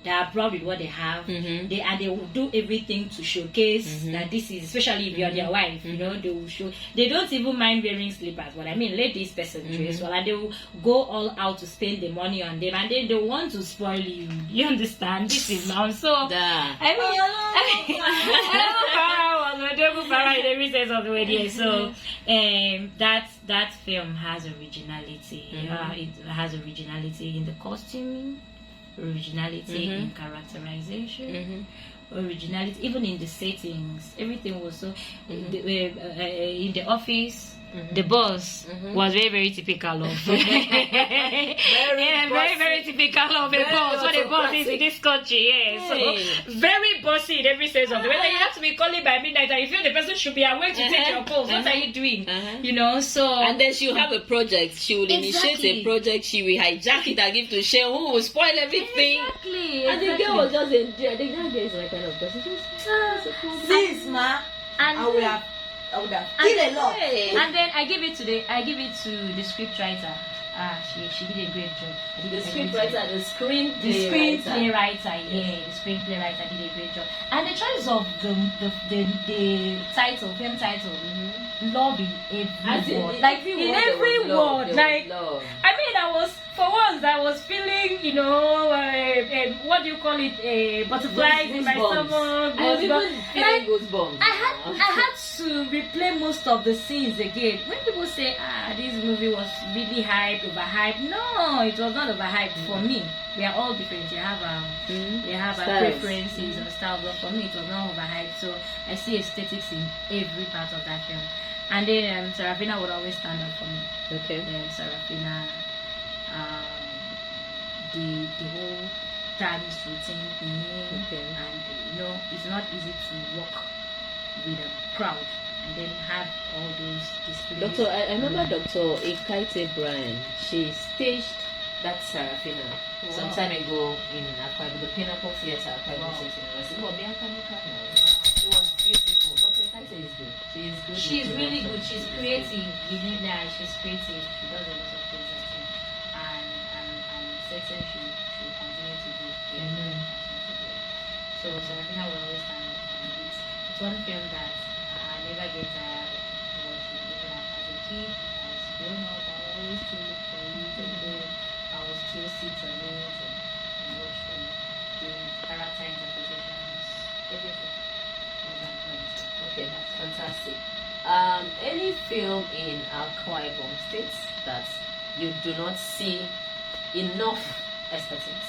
they are proud with what they have. They will do everything to showcase that this is, especially if you're their wife, you know, they will show. They don't even mind wearing slippers. But I mean, let this person dress well, and they will go all out to spend the money on them, and then they want to spoil you. You understand? This is now so. I mean, in every sense of the word, yeah. So, that film has originality. It has originality in the costuming, originality in characterization, originality even in the settings. Everything was so. In the office, the boss was very, very typical of very, very typical of a boss. What a boss is in this country, yeah. So very bossy in every sense of the way. Like, you have to be calling by midnight, and you feel the person should be awake to take your calls. What are you doing? You know, so and then she'll have a project. She will initiate a project. She will hijack it and give to Shay, who will spoil everything. And the girl was just enjoying. I think that girl is my kind of person. Sis, ma, and I would have killed a lot. And then I give it to the script writer. She did a great job. The script writer, the screenplay writer, yeah, the screenplay writer did a great job. And the choice of the title, film title, love in every word, like in every word, like love. I mean, for once I was feeling, you know, what do you call it, butterflies in my stomach. I was even feeling goosebumps. I had to replay most of the scenes again. When people say, this movie was really hyped, overhyped, no, it was not overhyped for me. We are all different. We have our preferences and styles, but for me it was not overhyped. So I see aesthetics in every part of that film. And then Serafina would always stand up for me. Okay. Serafina, the whole dance routine thing, and you know, it's not easy to work with a crowd and then have all those displays. I remember Dr. Ikaite Brian. She staged that Serafina some time ago in Akwa Ibom, the Pinnacle Theatre, Akwa Ibom State University. She was beautiful. Dr. Ikaite is good. She is good. She's really good. She's creative. You know that she's creative. She does a lot of things, I think. And I'm certain she will continue to do it. So Serafina will always stand up for me. It's one film that I never get tired of watching. Even as a kid, as grown up, I always still look for it, and I will still sit on it and watch them, do character interpretations, everything. Okay, that's fantastic. Any film in Akwa Ibom State that you do not see enough aesthetics?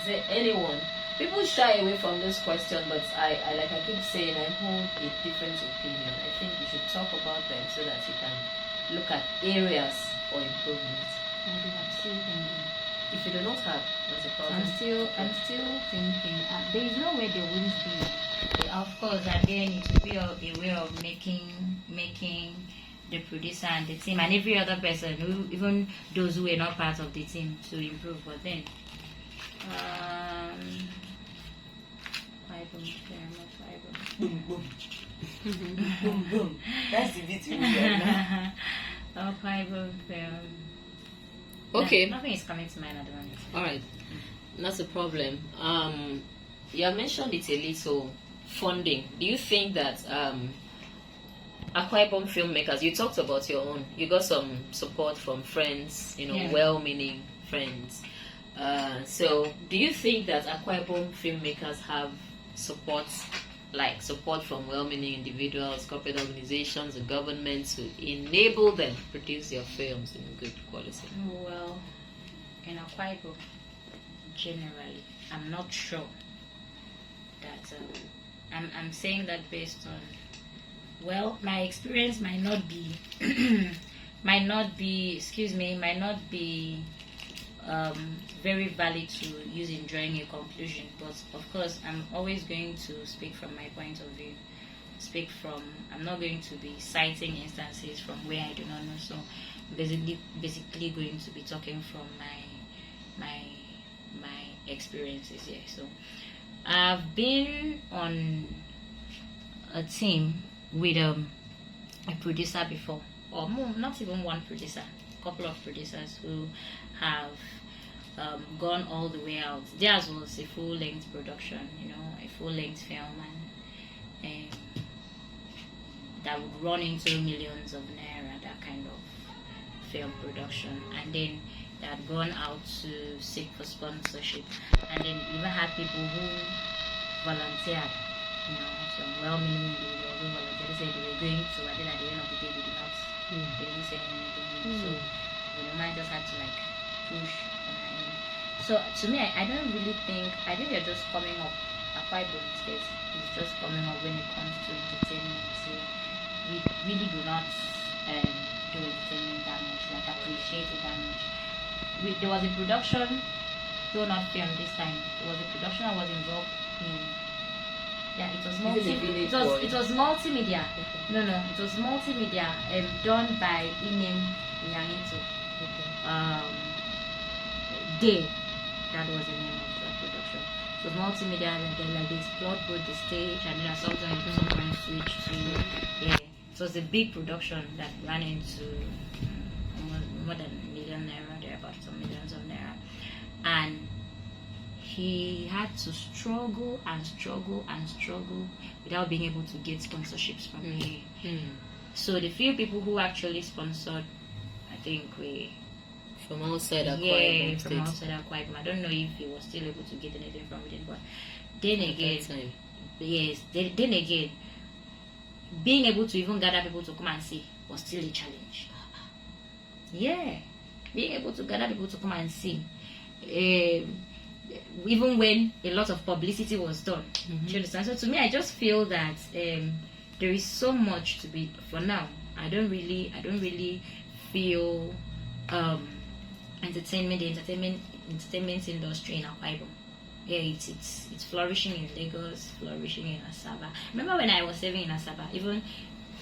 Is there anyone? People shy away from this question, but I keep saying, I hold a different opinion. I think you should talk about them so that you can look at areas for improvement. I'm still thinking. If you do not have, what's the problem? I'm still thinking. There is no way there wouldn't be. Of course, again, it will be a way of making the producer and the team and every other person, even those who were not part of the team, to improve. But then, Boom, boom. Boom, boom. That's the beat you get. Okay. Nothing is coming to mind at the moment. Alright. That's a problem. You have mentioned it a little, funding. Do you think that Akwa Ibom filmmakers, you talked about your own, you got some support from friends, well-meaning friends. So do you think that Akwa Ibom filmmakers have support from well-meaning individuals, corporate organizations, the government to enable them to produce their films in good quality? Well, in Akwa Ibom, generally, I'm not sure that I'm saying that based on, well, my experience might not be very valid to use in drawing a conclusion, but of course I'm always going to speak from my point of view. I'm not going to be citing instances from where I do not know, so basically going to be talking from my experiences here. So I've been on a team with a producer before, or more, not even one producer, a couple of producers who have gone all the way out. Theirs was a full-length production, a full-length film, and that would run into millions of naira, that kind of film production. And then they had gone out to seek for sponsorship, and then even had people who volunteered, some well-meaning individuals who volunteered. They said they were going to, and then at the end of the day they didn't say anything. So I just had to push behind. So to me, I don't really think, I think they're just coming up. Akwa Ibom State is just coming up when it comes to entertainment. So we really do not appreciate it. And there was a production, though not film this time. There was a production I was involved in. Yeah, it was it was multimedia. No, it was multimedia done by Inem Nyangito. Day, that was the name of the production. So multimedia, and then like they explored both the stage and then sometimes switch to it was a big production that ran into more than $1 million naira, there about some millions of naira, and he had to struggle without being able to get sponsorships from me. So the few people who actually sponsored, I think from outside Akwa Ibom from outside Akwa Ibom. I don't know if he was still able to get anything from it, but then again, then again, being able to even gather people to come and see was still a challenge. Yeah, being able to gather people to come and see, even when a lot of publicity was done. Do you understand? So to me, I just feel that there is so much to be. For now, I don't really feel the entertainment industry in Akwa Ibom. Yeah, it's flourishing in Lagos, flourishing in Asaba. Remember when I was serving in Asaba, even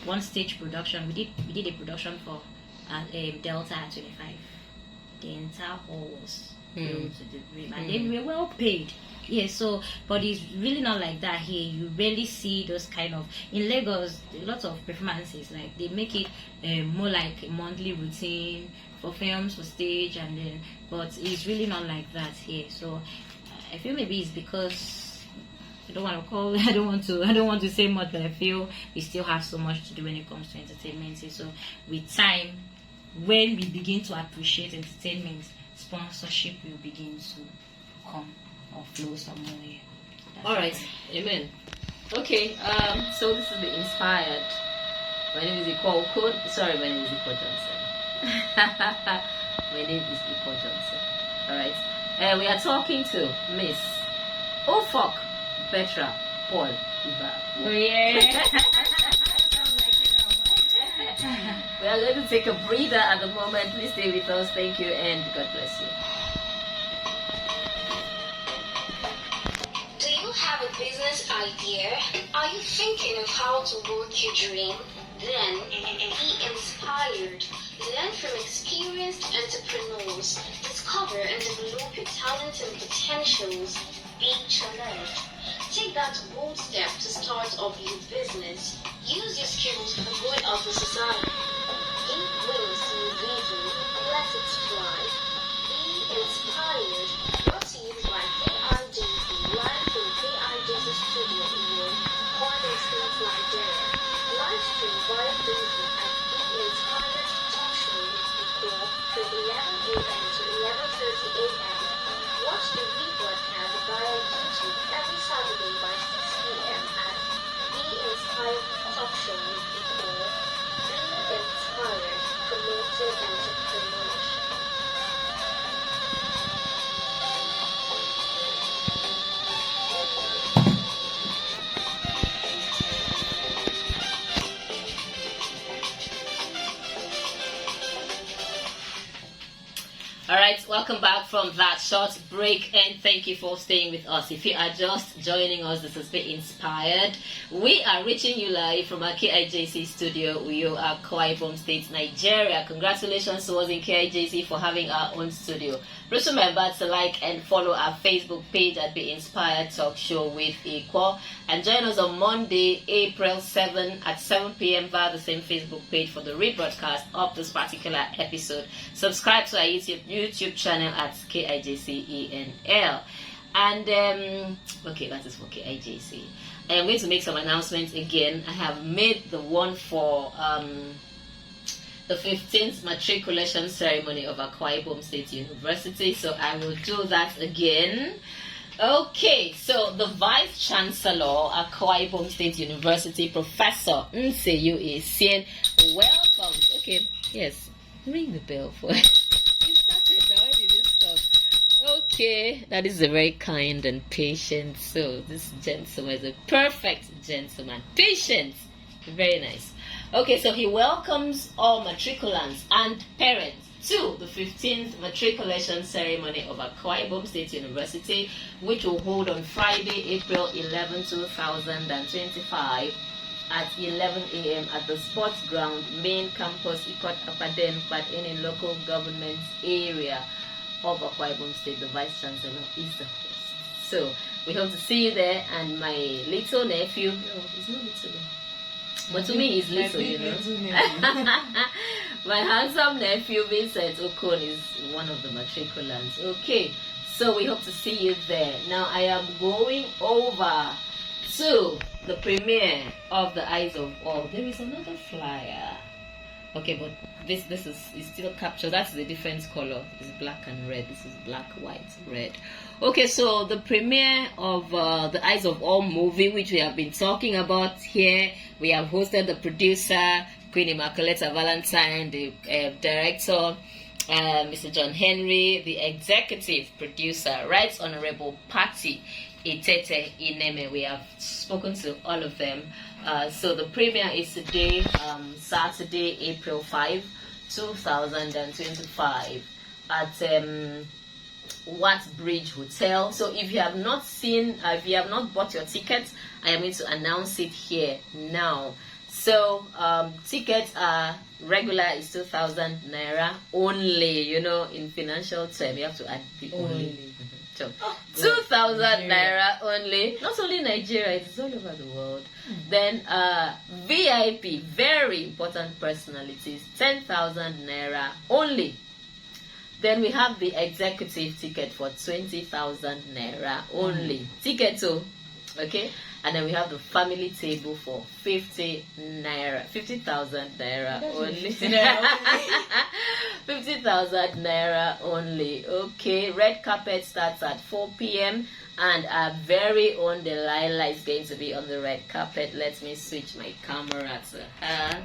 one stage production, we did a production for Delta at 25. The entire hall was filled to the brim, and then we were well paid. Yeah, so but it's really not like that here. You rarely see those kind of, in Lagos, a lot of performances, like they make it more like a monthly routine for films, for stage, and then, but it's really not like that here. So I feel maybe it's because I don't want to say much, but I feel we still have so much to do when it comes to entertainment. So with time, when we begin to appreciate entertainment, sponsorship will begin to come or flow somewhere. All right, amen. Okay, so this is the Inspired. My name is Iquo. Sorry, my name is Iquo Johnson. My name is Iquo Johnson. All right, we are talking to Miss Ufok Betra Paul Ibara. Oh yeah. We are going to take a breather at the moment. Please stay with us. Thank you and God bless you. Do you have a business idea? Are you thinking of how to work your dream? Then be inspired. Learn from experienced entrepreneurs. Discover and develop your talents and potentials. Be challenged. Take that bold step to start off your business. Use your skills for the good of the society. Give wings to your vision. Let it fly. Be inspired. Brought to you by KIJC, live from KIJC Studio in Kwara State, Nigeria. Live stream via Facebook at Be Inspired Talk Show with Iquo from 11 a.m. to 11:30 a.m. Watch the rebroadcast via YouTube every Saturday by 6 p.m. at Be Inspired Talk Show with Iquo. Be inspired, promoting entrepreneurship. Alright, welcome back from that short break and thank you for staying with us. If you are just joining us, this is Be Inspired. We are reaching you live from our KIJC studio. We are Akwa Ibom State, Nigeria. Congratulations to us in KIJC for having our own studio. Please remember to like and follow our Facebook page at Be Inspired Talk Show with Iquo. And join us on Monday, April 7 at 7 p.m. via the same Facebook page for the rebroadcast of this particular episode. Subscribe to our YouTube channel at KIJCENL. And, okay, that is for KIJC. I am going to make some announcements again. I have made the one for the 15th matriculation ceremony of Akwa Ibom State University. So I will do that again. Okay, so the Vice Chancellor, Akwa Ibom State University, Professor Nseyu Isien, welcome. Okay, yes, ring the bell for you started already this stuff. Okay, that is a very kind and patient. So this gentleman is a perfect gentleman. Patient, very nice. Okay, so he welcomes all matriculants and parents to the 15th matriculation ceremony of Akwa Ibom State University, which will hold on Friday, April 11, 2025 at 11 a.m. at the sports ground, main campus, Iquo in local government area of Akwa Ibom State. The Vice Chancellor is the host. So we hope to see you there, and my little nephew, no, he's not little, but to me he's little, you know. My handsome nephew Vincent Okon is one of the matriculants. Okay, so we hope to see you there. Now I am going over to the premiere of The Eyes of All. There is another flyer. Okay, but this is still captured. That's the different color. It's black and red. This is black, white, red. Okay, so the premiere of The Eyes of All movie, which we have been talking about here, we have hosted the producer, Queen Immaculata Valentine, the director, Mr. John Henry, the executive producer, Right Honorable Patty Itete Ineme. We have spoken to all of them. So the premiere is today, Saturday, April 5, 2025 at Watt Bridge Hotel. So if you have not seen, if you have not bought your tickets, I am going to announce it here now. So tickets are regular is 2,000 naira only. You know, in financial term, you have to add the only. So 2,000 naira only. Not only Nigeria, it's all over the world. Then VIP, very important personalities, 10,000 naira only. Then we have the executive ticket for 20,000 naira only. Ticket too, okay. And then we have the family table for 50,000 naira only. 50,000 naira only. Okay, red carpet starts at 4 p.m. and our very own Delilah is going to be on the red carpet. Let me switch my camera to her.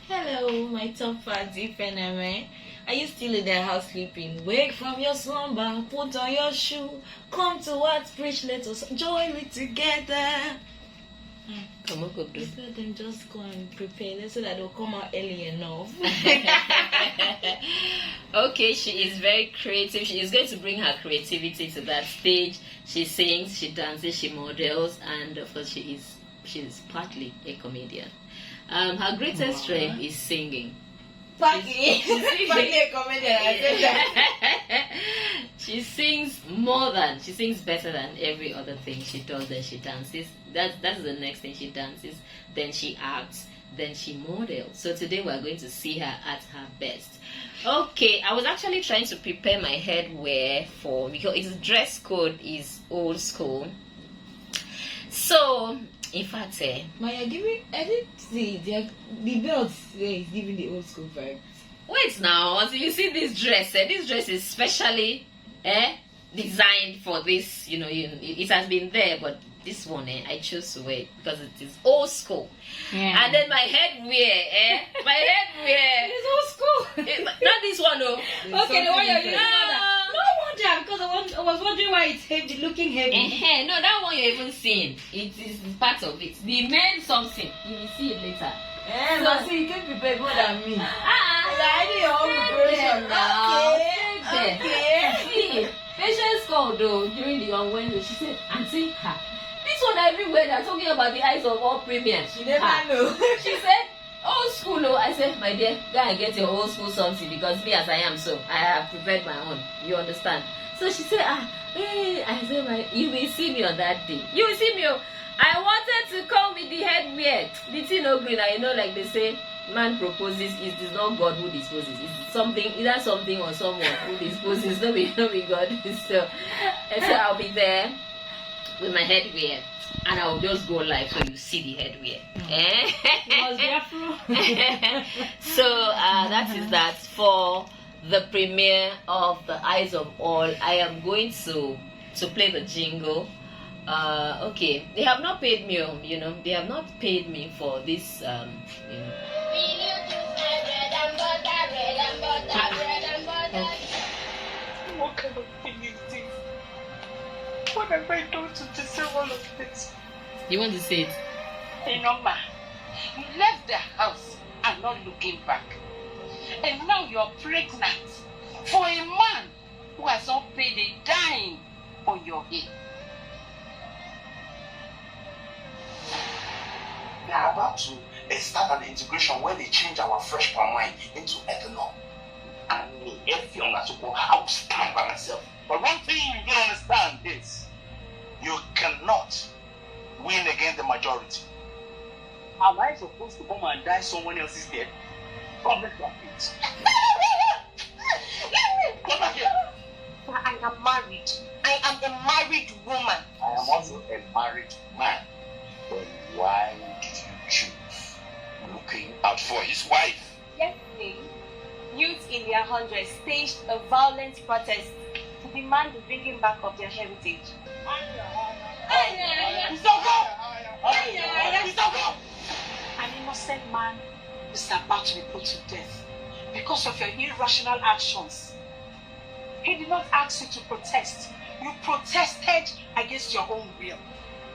Hello, my top fancy Feneme. Are you still in the house sleeping? Wake from your slumber, put on your shoe, come to what preach, let us join it together. Come on, go do. Just let them just go and prepare them so that they'll come out early enough. Okay, she is very creative. She is going to bring her creativity to that stage. She sings, she dances, she models, and of course she is partly a comedian. Her greatest strength is singing. Partly a comedian. I said that. She sings better than every other thing she does. Then she dances. That's the next thing. She dances, then she acts, then she models. So today we're going to see her at her best. Okay, I was actually trying to prepare my headwear because its dress code is old school. So in fact, Maya, I didn't see the belt today is giving the old school vibe. Wait now, until you see this dress. This dress is specially designed for this. You know, it has been there, but this one I chose to wear it because it is old school. Yeah. And then my headwear, It's old school. Not this one, though. Okay, the one you're using. No wonder, because I was wondering why it's heavy, looking heavy. No, that one you're even seeing. It is part of it. The main something. You will see it later. So you can prepare more than me. I need your own preparation now. Okay. See, Patience called though during the window. She said, Auntie, this one everywhere they're talking about The Eyes of All premium. She never know. She said, old school. Oh, I said, my dear, go and get your old school something because me as I am, so I have prepared my own. You understand? So she said, I said, you will see me on that day. You will see me. I wanted to come with the headwear. The thing no green. You know, like they say, man proposes, it is not God who disposes. It's something, either something or someone who disposes. No be God. So I'll be there with my headwear. And I will just go live so you see the headwear. So that is that for the premiere of The Eyes of All. I am going to play the jingle. Okay, they have not paid me. They have not paid me for this. What kind of thing is this? What have I done to deserve all of this? You want to say it? Hey, Norma, you left the house and not looking back. And now you're pregnant for a man who has not paid a dime on your head. They are about to start an integration where they change our fresh palm wine into ethanol. And me, if you're not supposed, I will stand by myself. But one thing you don't understand is you cannot win against the majority. Am I supposed to come and die someone else's death? Come, let's go. Come back here. I am married. I am a married woman. I am also a married man. Then why did you choose looking out for his wife? Yesterday, youths in their hundreds staged a violent protest to demand the bringing back of their heritage. An innocent man is about to be put to death because of your irrational actions. He did not ask you to protest. You protested against your own will.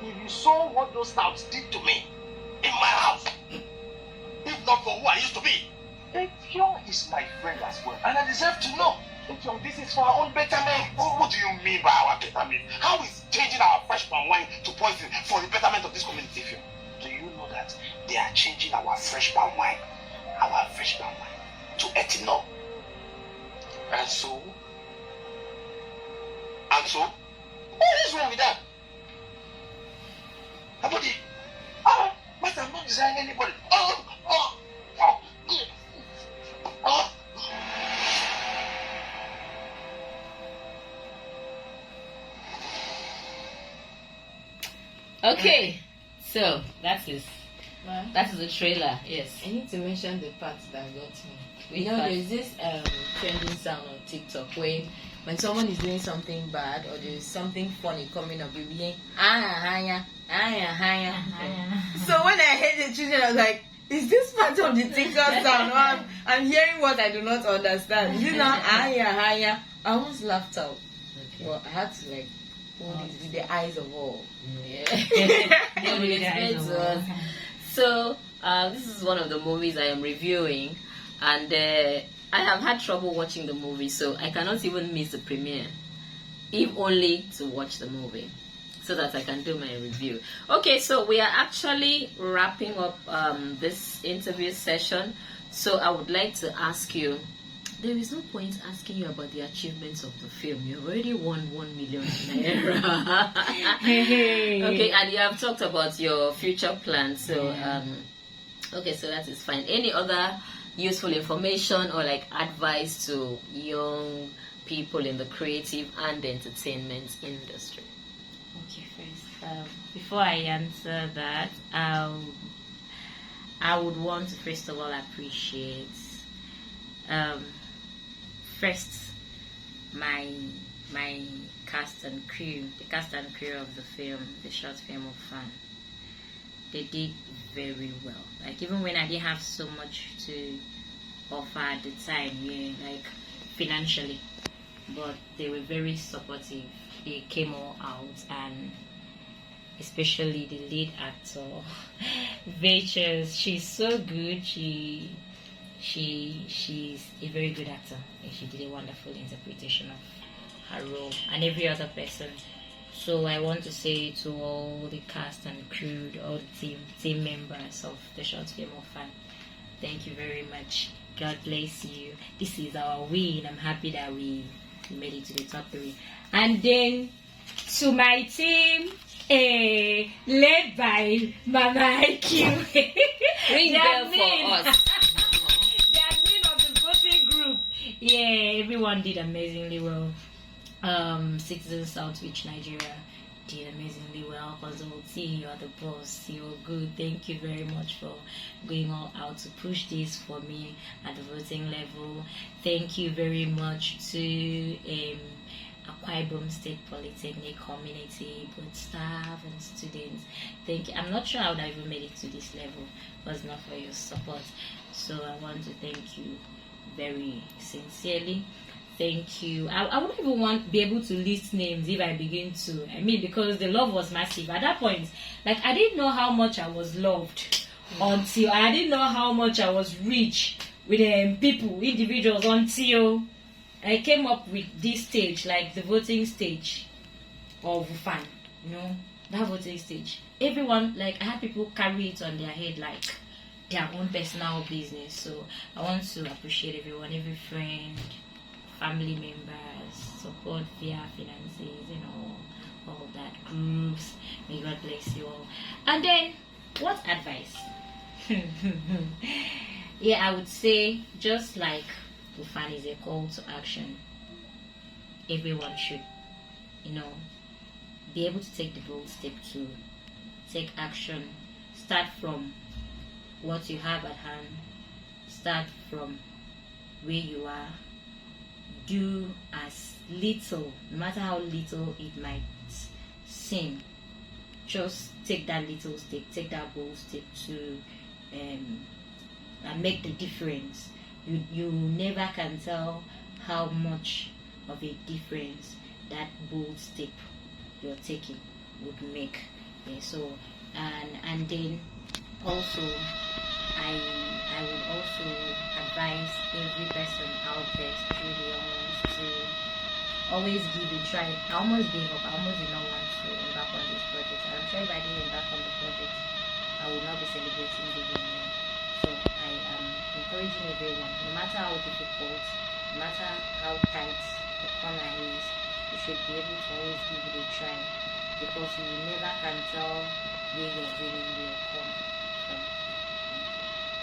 If you saw what those touts did to me in my house, if not for who I used to be, Iquo is my friend as well, and I deserve to know. Iquo, this is for our own betterment. What do you mean by our betterment? How is changing our fresh palm wine to poison for the betterment of this community? Do you know that they are changing our fresh palm wine, to ethanol? And so, what is wrong with that? Nobody. But I'm not designing anybody. Okay, so that's it. Well, That is the trailer. Yes. I need to mention the part that got me. Which You know, part? there's this trending sound on TikTok where when someone is doing something bad or there's something funny coming up, you'll be hearing, So when I heard the children, I was like, is this part of the TikTok sound? Or I'm hearing what I do not understand. Is it not I almost laughed out. Well, I had to hold it with the eyes of all. Yeah. They will explain to us. So this is one of the movies I am reviewing, and I have had trouble watching the movie, so I cannot even miss the premiere, if only to watch the movie, so that I can do my review. Okay, so we are actually wrapping up this interview session, so I would like to ask you, there is no point asking you about the achievements of the film. You've already won 1 million naira. Okay, and you have talked about your future plans, so okay, so that is fine. Any other useful information or advice to young people in the creative and entertainment industry? Okay, first, before I answer that, I would want to first of all appreciate first my cast and crew, the cast and crew of the film, the short film of Fun. They did very well. Even when I didn't have so much to offer at the time, financially, but they were very supportive. They came all out, and especially the lead actor, Betra. She's so good. She's a very good actor, and she did a wonderful interpretation of her role, and every other person. So I want to say to all the cast and crew, all the team members of the short film of Fun, thank you very much. God bless you. This is our win. I'm happy that we made it to the top 3. And then to my team, led by Mama Iquo. Ring bell for us. The admin of the voting group. Yeah, everyone did amazingly well. Citizens Outreach Nigeria did amazingly well. Consulting, you are the boss. You're good. Thank you very much for going all out to push this for me at the voting level. Thank you very much to Akwa Ibom State Polytechnic community, both staff and students. Thank you. I'm not sure I would have even made it to this level was not for your support. So I want to thank you very sincerely. Thank you. I wouldn't even be able to list names if I begin to. Because the love was massive. At that point, I didn't know how much I was loved until I didn't know how much I was rich people, individuals, until I came up with this stage, like the voting stage of fan, that voting stage. Everyone, like, I had people carry it on their head like their own personal business. So I want to appreciate everyone, every friend, family members, support via finances, all that, groups. May God bless you all. And then, what advice? Yeah, I would say, just like Ufan is a call to action, everyone should, be able to take the bold step to take action. Start from what you have at hand. Start from where you are. Do as little, no matter how little it might seem. Just take that little step, take that bold step to make the difference. You never can tell how much of a difference that bold step you're taking would make. Yeah, so and then also I would also advise every person out there, especially young ones, to always give it a try. I almost gave up. I almost did not want to embark on this project. I'm sure if I didn't embark on the project, I would not be celebrating the union. So I am encouraging everyone, no matter how difficult, no matter how tight the corner is, you should be able to always give it a try, because you never can tell where your winning will come from.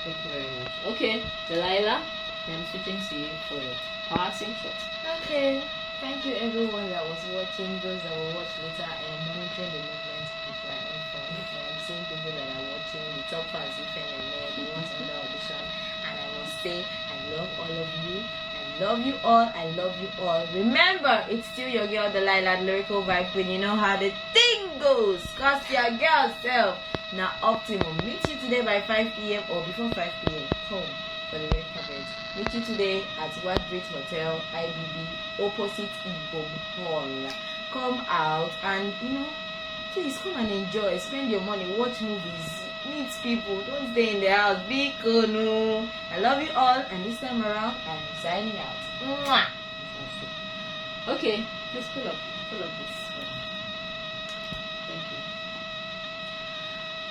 Thank you very much. Okay, Delilah, I'm switching to you for your passing shot. Okay, thank you everyone that was watching, those that will watch later. I am monitoring the movement with my own phone. I am seeing people that are watching, the top fans, the ones under audition, and I must say I love all of you. I love you all. I love you all. Remember, it's still your girl Delilah, Lyrical Vibe Queen. You know how the thing goes, cause your girl self now optimum. Meet you today by 5 p.m. or before 5 p.m. Home for the red carpet. Meet you today at White Bridge Hotel, IBB, opposite Iquo Hall. Come out and please come and enjoy. Spend your money, watch movies, meet people. Don't stay in the house. Be cool. No. I love you all, and this time around, I'm signing out. Mwah. Okay, let's pull up this. Thank you.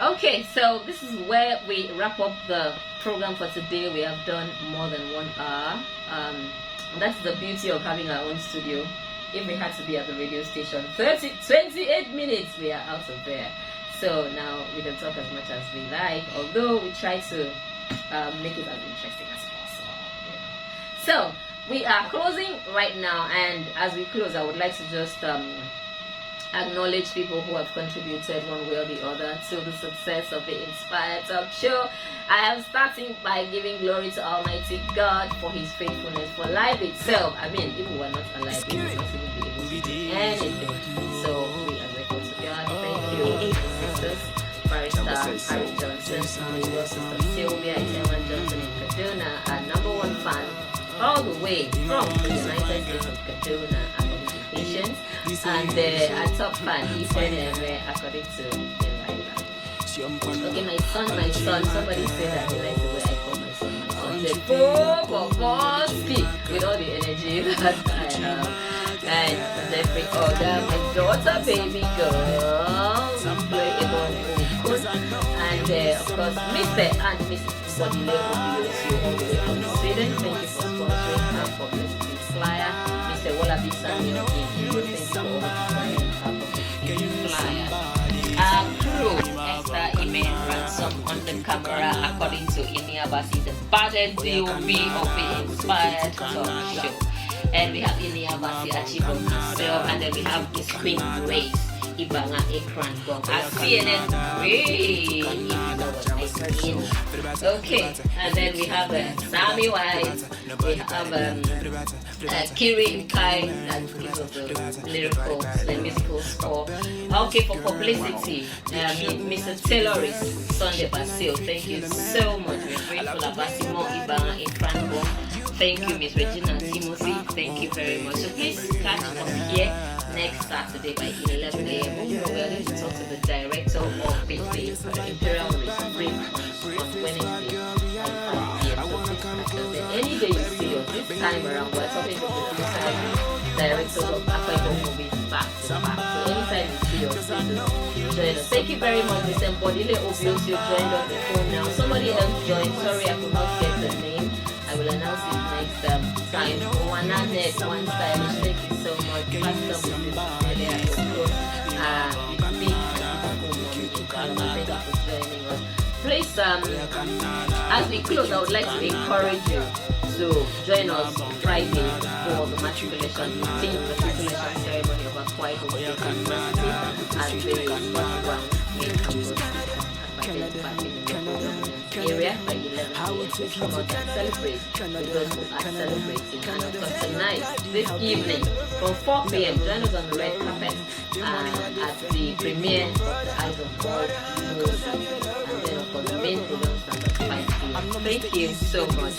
Okay, so this is where we wrap up the program for today. We have done more than 1 hour. That's the beauty of having our own studio. If we had to be at the radio station 28 minutes, we are out of there. So now we can talk as much as we like, although we try to make it as interesting as possible. So we are closing right now, and as we close, I would like to just acknowledge people who have contributed one way or the other to the success of the Inspired Talk Show. I am starting by giving glory to Almighty God for His faithfulness, for life itself. I mean, if we were not alive, we would not even be able to do anything. So we are grateful to God. Thank you, sisters. Barrister Harry Johnson, Sister Sylvia Itewan Johnson in Kaduna, our #1 fan, all the way from the United States of Kaduna, according to Patience, and our top fan, Ife, according to Delilah. Okay, my son, somebody said that he likes the way I call my son. My son said, Boboski, with all the energy that I have. And every other, my daughter, baby girl, play about and of course, Mr. and Mrs. Bodile Obiosu, all the way from Sweden. Thank you for sponsoring our publicity flyer. Mr. Wallaby Samuel, thank you for all the publicity flyer. Our crew, Esther Ime Ransom on the camera, according to Iniabasi, the baddest DOB of the Inspired Talk Show. And we have Iniabasi Achibom himself, and then we have this Queen Grace. Ibara Ekran Gong. I CNN Rain, if you know what I mean. Okay, and then we have Sammy White, we have Kiri Kai, that gives us the musical score. Okay, for publicity, Mr. Tayloris, Sunday Basil, thank you so much. We're grateful about Simon Ibara Ekran Gong. Thank you, Miss Regina Timothy, thank you very much. So please catch us here next Saturday by 11 a.m. We are going to talk to the director of the Imperial Race Break on Wednesday at 5 p.m. So please congratulations. And any day you see us, this time around, we're talking to producers, directors of Aquatic movies back to back. So anytime you see us, please join us. Thank you very much, Miss Mbodile Obios. You joined on the phone now. Somebody else joined. Sorry, I could not get the name. I will announce it next time. One stylish. Thank you so much. Pastor Mrs. Elia Ufok. Big thank you for joining us. Please, as we close, I would like to encourage you to join us Friday for the matriculation, 15th matriculation ceremony of Iquo State University at the North Ground main campus area by 11 p.m. Please come out and celebrate with those who are celebrating. And of course tonight, this evening, from 4 p.m., join us on the red carpet at the premiere of The Eyes of God movie. And then of course the main program starts at 5 p.m. Thank you so much.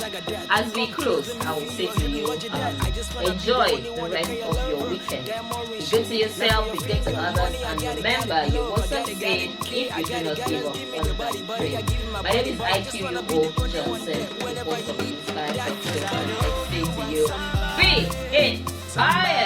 As we close, I will say to you, enjoy the rest of your weekend. Be good to yourself, be good to others, and remember, you won't succeed if you do not give up on the dream. My name is Iquo Johnson, the host of Inspired. I say to you, be inspired.